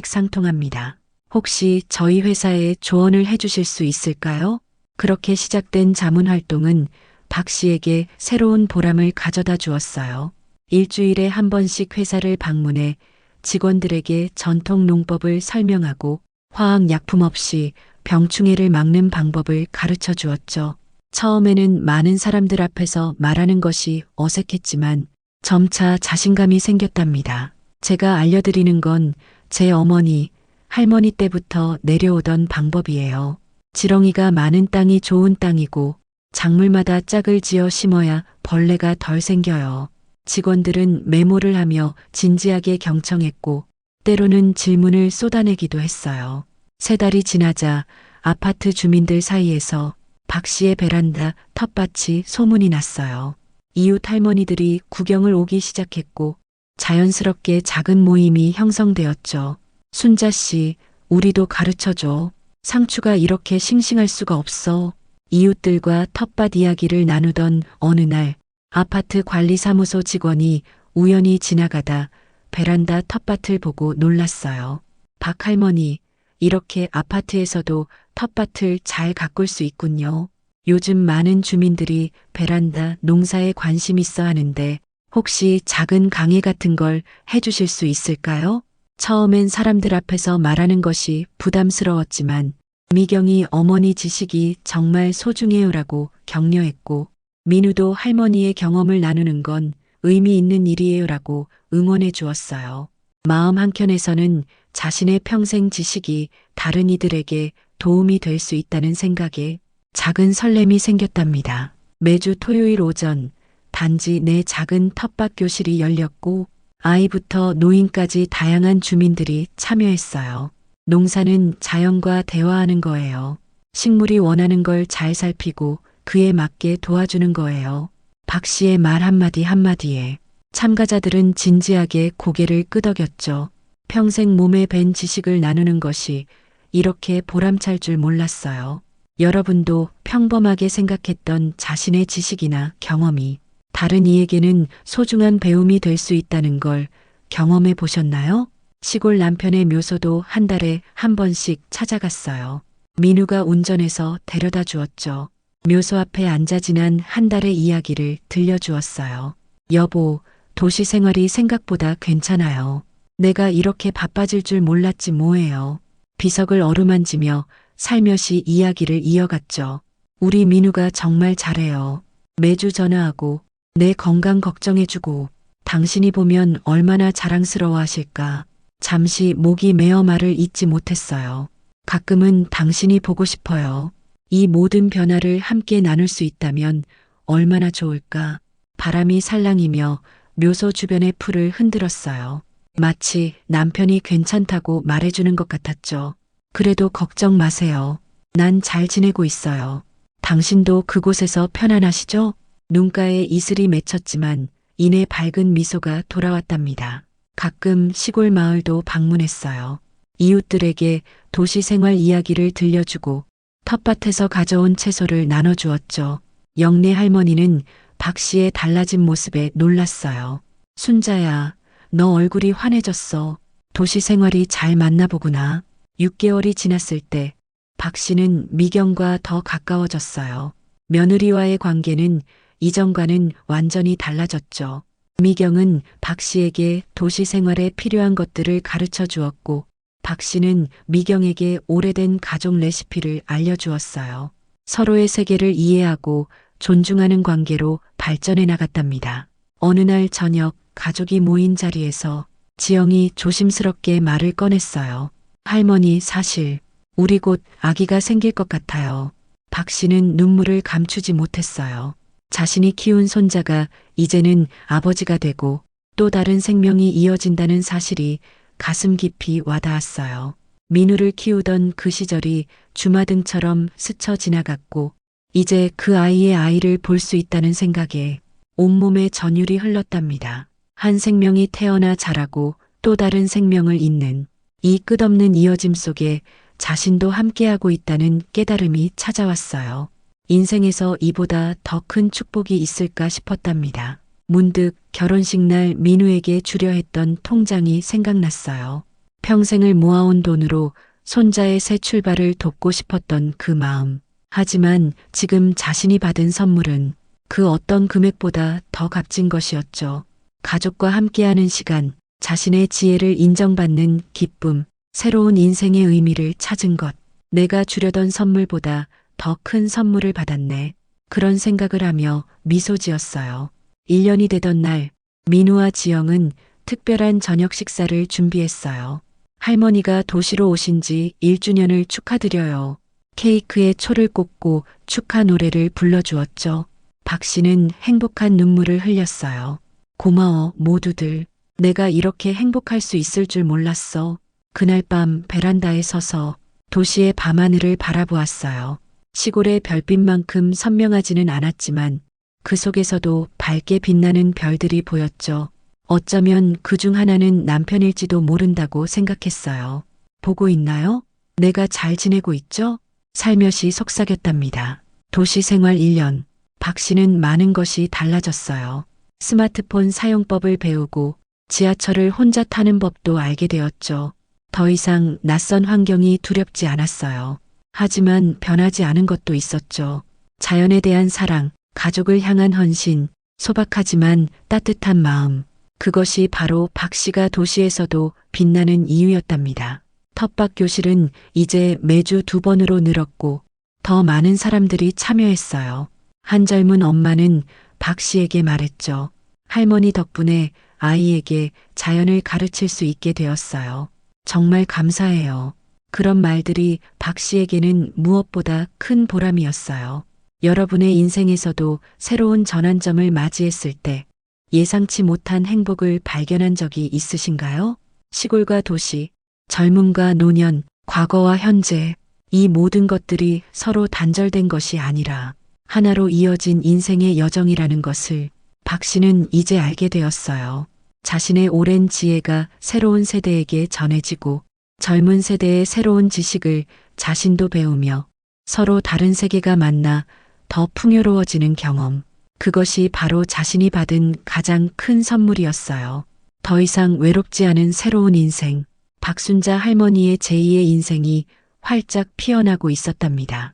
일맥상통합니다. 혹시 저희 회사에 조언을 해주실 수 있을까요? 그렇게 시작된 자문 활동은 박 씨에게 새로운 보람을 가져다 주었어요. 일주일에 한 번씩 회사를 방문해 직원들에게 전통 농법을 설명하고 화학약품 없이 병충해를 막는 방법을 가르쳐 주었죠. 처음에는 많은 사람들 앞에서 말하는 것이 어색했지만 점차 자신감이 생겼답니다. 제가 알려드리는 건 제 어머니, 할머니 때부터 내려오던 방법이에요. 지렁이가 많은 땅이 좋은 땅이고 작물마다 짝을 지어 심어야 벌레가 덜 생겨요. 직원들은 메모를 하며 진지하게 경청했고 때로는 질문을 쏟아내기도 했어요. 3달이 지나자 아파트 주민들 사이에서 박 씨의 베란다 텃밭이 소문이 났어요. 이웃 할머니들이 구경을 오기 시작했고 자연스럽게 작은 모임이 형성되었죠. 순자 씨, 우리도 가르쳐줘. 상추가 이렇게 싱싱할 수가 없어. 이웃들과 텃밭 이야기를 나누던 어느 날 아파트 관리사무소 직원이 우연히 지나가다 베란다 텃밭을 보고 놀랐어요. 박 할머니, 이렇게 아파트에서도 텃밭을 잘 가꿀 수 있군요. 요즘 많은 주민들이 베란다 농사에 관심 있어 하는데 혹시 작은 강의 같은 걸 해주실 수 있을까요? 처음엔 사람들 앞에서 말하는 것이 부담스러웠지만 미경이 어머니 지식이 정말 소중해요라고 격려했고 민우도 할머니의 경험을 나누는 건 의미 있는 일이에요라고 응원해 주었어요. 마음 한켠에서는 자신의 평생 지식이 다른 이들에게 도움이 될 수 있다는 생각에 작은 설렘이 생겼답니다. 매주 토요일 오전 단지 내 작은 텃밭 교실이 열렸고 아이부터 노인까지 다양한 주민들이 참여했어요. 농사는 자연과 대화하는 거예요. 식물이 원하는 걸 잘 살피고 그에 맞게 도와주는 거예요. 박 씨의 말 한마디 한마디에 참가자들은 진지하게 고개를 끄덕였죠. 평생 몸에 밴 지식을 나누는 것이 이렇게 보람찰 줄 몰랐어요. 여러분도 평범하게 생각했던 자신의 지식이나 경험이 다른 이에게는 소중한 배움이 될 수 있다는 걸 경험해 보셨나요? 시골 남편의 묘소도 한 달에 한 번씩 찾아갔어요. 민우가 운전해서 데려다 주었죠. 묘소 앞에 앉아 지난 한 달의 이야기를 들려주었어요. 여보, 도시 생활이 생각보다 괜찮아요. 내가 이렇게 바빠질 줄 몰랐지 뭐예요. 비석을 어루만지며 살며시 이야기를 이어갔죠. 우리 민우가 정말 잘해요. 매주 전화하고 내 건강 걱정해주고 당신이 보면 얼마나 자랑스러워 하실까. 잠시 목이 메어 말을 잇지 못했어요. 가끔은 당신이 보고 싶어요. 이 모든 변화를 함께 나눌 수 있다면 얼마나 좋을까. 바람이 살랑이며 묘소 주변의 풀을 흔들었어요. 마치 남편이 괜찮다고 말해주는 것 같았죠. 그래도 걱정 마세요. 난 잘 지내고 있어요. 당신도 그곳에서 편안하시죠? 눈가에 이슬이 맺혔지만 이내 밝은 미소가 돌아왔답니다. 가끔 시골 마을도 방문했어요. 이웃들에게 도시 생활 이야기를 들려주고 텃밭에서 가져온 채소를 나눠주었죠. 영래 할머니는 박 씨의 달라진 모습에 놀랐어요. 순자야, 너 얼굴이 환해졌어. 도시 생활이 잘 맞나 보구나. 6개월이 지났을 때 박 씨는 미경과 더 가까워졌어요. 며느리와의 관계는 이전과는 완전히 달라졌죠. 미경은 박 씨에게 도시 생활에 필요한 것들을 가르쳐 주었고, 박 씨는 미경에게 오래된 가족 레시피를 알려주었어요. 서로의 세계를 이해하고 존중하는 관계로 발전해 나갔답니다. 어느 날 저녁 가족이 모인 자리에서 지영이 조심스럽게 말을 꺼냈어요. 할머니, 사실 우리 곧 아기가 생길 것 같아요. 박 씨는 눈물을 감추지 못했어요. 자신이 키운 손자가 이제는 아버지가 되고 또 다른 생명이 이어진다는 사실이 가슴 깊이 와닿았어요. 민우를 키우던 그 시절이 주마등처럼 스쳐 지나갔고 이제 그 아이의 아이를 볼 수 있다는 생각에 온몸에 전율이 흘렀답니다. 한 생명이 태어나 자라고 또 다른 생명을 잇는 이 끝없는 이어짐 속에 자신도 함께하고 있다는 깨달음이 찾아왔어요. 인생에서 이보다 더 큰 축복이 있을까 싶었답니다. 문득 결혼식 날 민우에게 주려 했던 통장이 생각났어요. 평생을 모아온 돈으로 손자의 새 출발을 돕고 싶었던 그 마음. 하지만 지금 자신이 받은 선물은 그 어떤 금액보다 더 값진 것이었죠. 가족과 함께하는 시간, 자신의 지혜를 인정받는 기쁨, 새로운 인생의 의미를 찾은 것. 내가 주려던 선물보다 더 큰 선물을 받았네. 그런 생각을 하며 미소 지었어요. 1년이 되던 날, 민우와 지영은 특별한 저녁 식사를 준비했어요. 할머니가 도시로 오신 지 1주년을 축하드려요. 케이크에 초를 꽂고 축하 노래를 불러주었죠. 박 씨는 행복한 눈물을 흘렸어요. 고마워, 모두들. 내가 이렇게 행복할 수 있을 줄 몰랐어. 그날 밤 베란다에 서서 도시의 밤하늘을 바라보았어요. 시골의 별빛만큼 선명하지는 않았지만 그 속에서도 밝게 빛나는 별들이 보였죠. 어쩌면 그중 하나는 남편일지도 모른다고 생각했어요. 보고 있나요? 내가 잘 지내고 있죠? 살며시 속삭였답니다. 도시 생활 1년. 박 씨는 많은 것이 달라졌어요. 스마트폰 사용법을 배우고 지하철을 혼자 타는 법도 알게 되었죠. 더 이상 낯선 환경이 두렵지 않았어요. 하지만 변하지 않은 것도 있었죠. 자연에 대한 사랑, 가족을 향한 헌신, 소박하지만 따뜻한 마음. 그것이 바로 박 씨가 도시에서도 빛나는 이유였답니다. 텃밭 교실은 이제 매주 2번으로 늘었고 더 많은 사람들이 참여했어요. 한 젊은 엄마는 박 씨에게 말했죠. 할머니 덕분에 아이에게 자연을 가르칠 수 있게 되었어요. 정말 감사해요. 그런 말들이 박 씨에게는 무엇보다 큰 보람이었어요. 여러분의 인생에서도 새로운 전환점을 맞이했을 때 예상치 못한 행복을 발견한 적이 있으신가요? 시골과 도시, 젊음과 노년, 과거와 현재, 이 모든 것들이 서로 단절된 것이 아니라 하나로 이어진 인생의 여정이라는 것을 박 씨는 이제 알게 되었어요. 자신의 오랜 지혜가 새로운 세대에게 전해지고 젊은 세대의 새로운 지식을 자신도 배우며 서로 다른 세계가 만나 더 풍요로워지는 경험. 그것이 바로 자신이 받은 가장 큰 선물이었어요. 더 이상 외롭지 않은 새로운 인생. 박순자 할머니의 제2의 인생이 활짝 피어나고 있었답니다.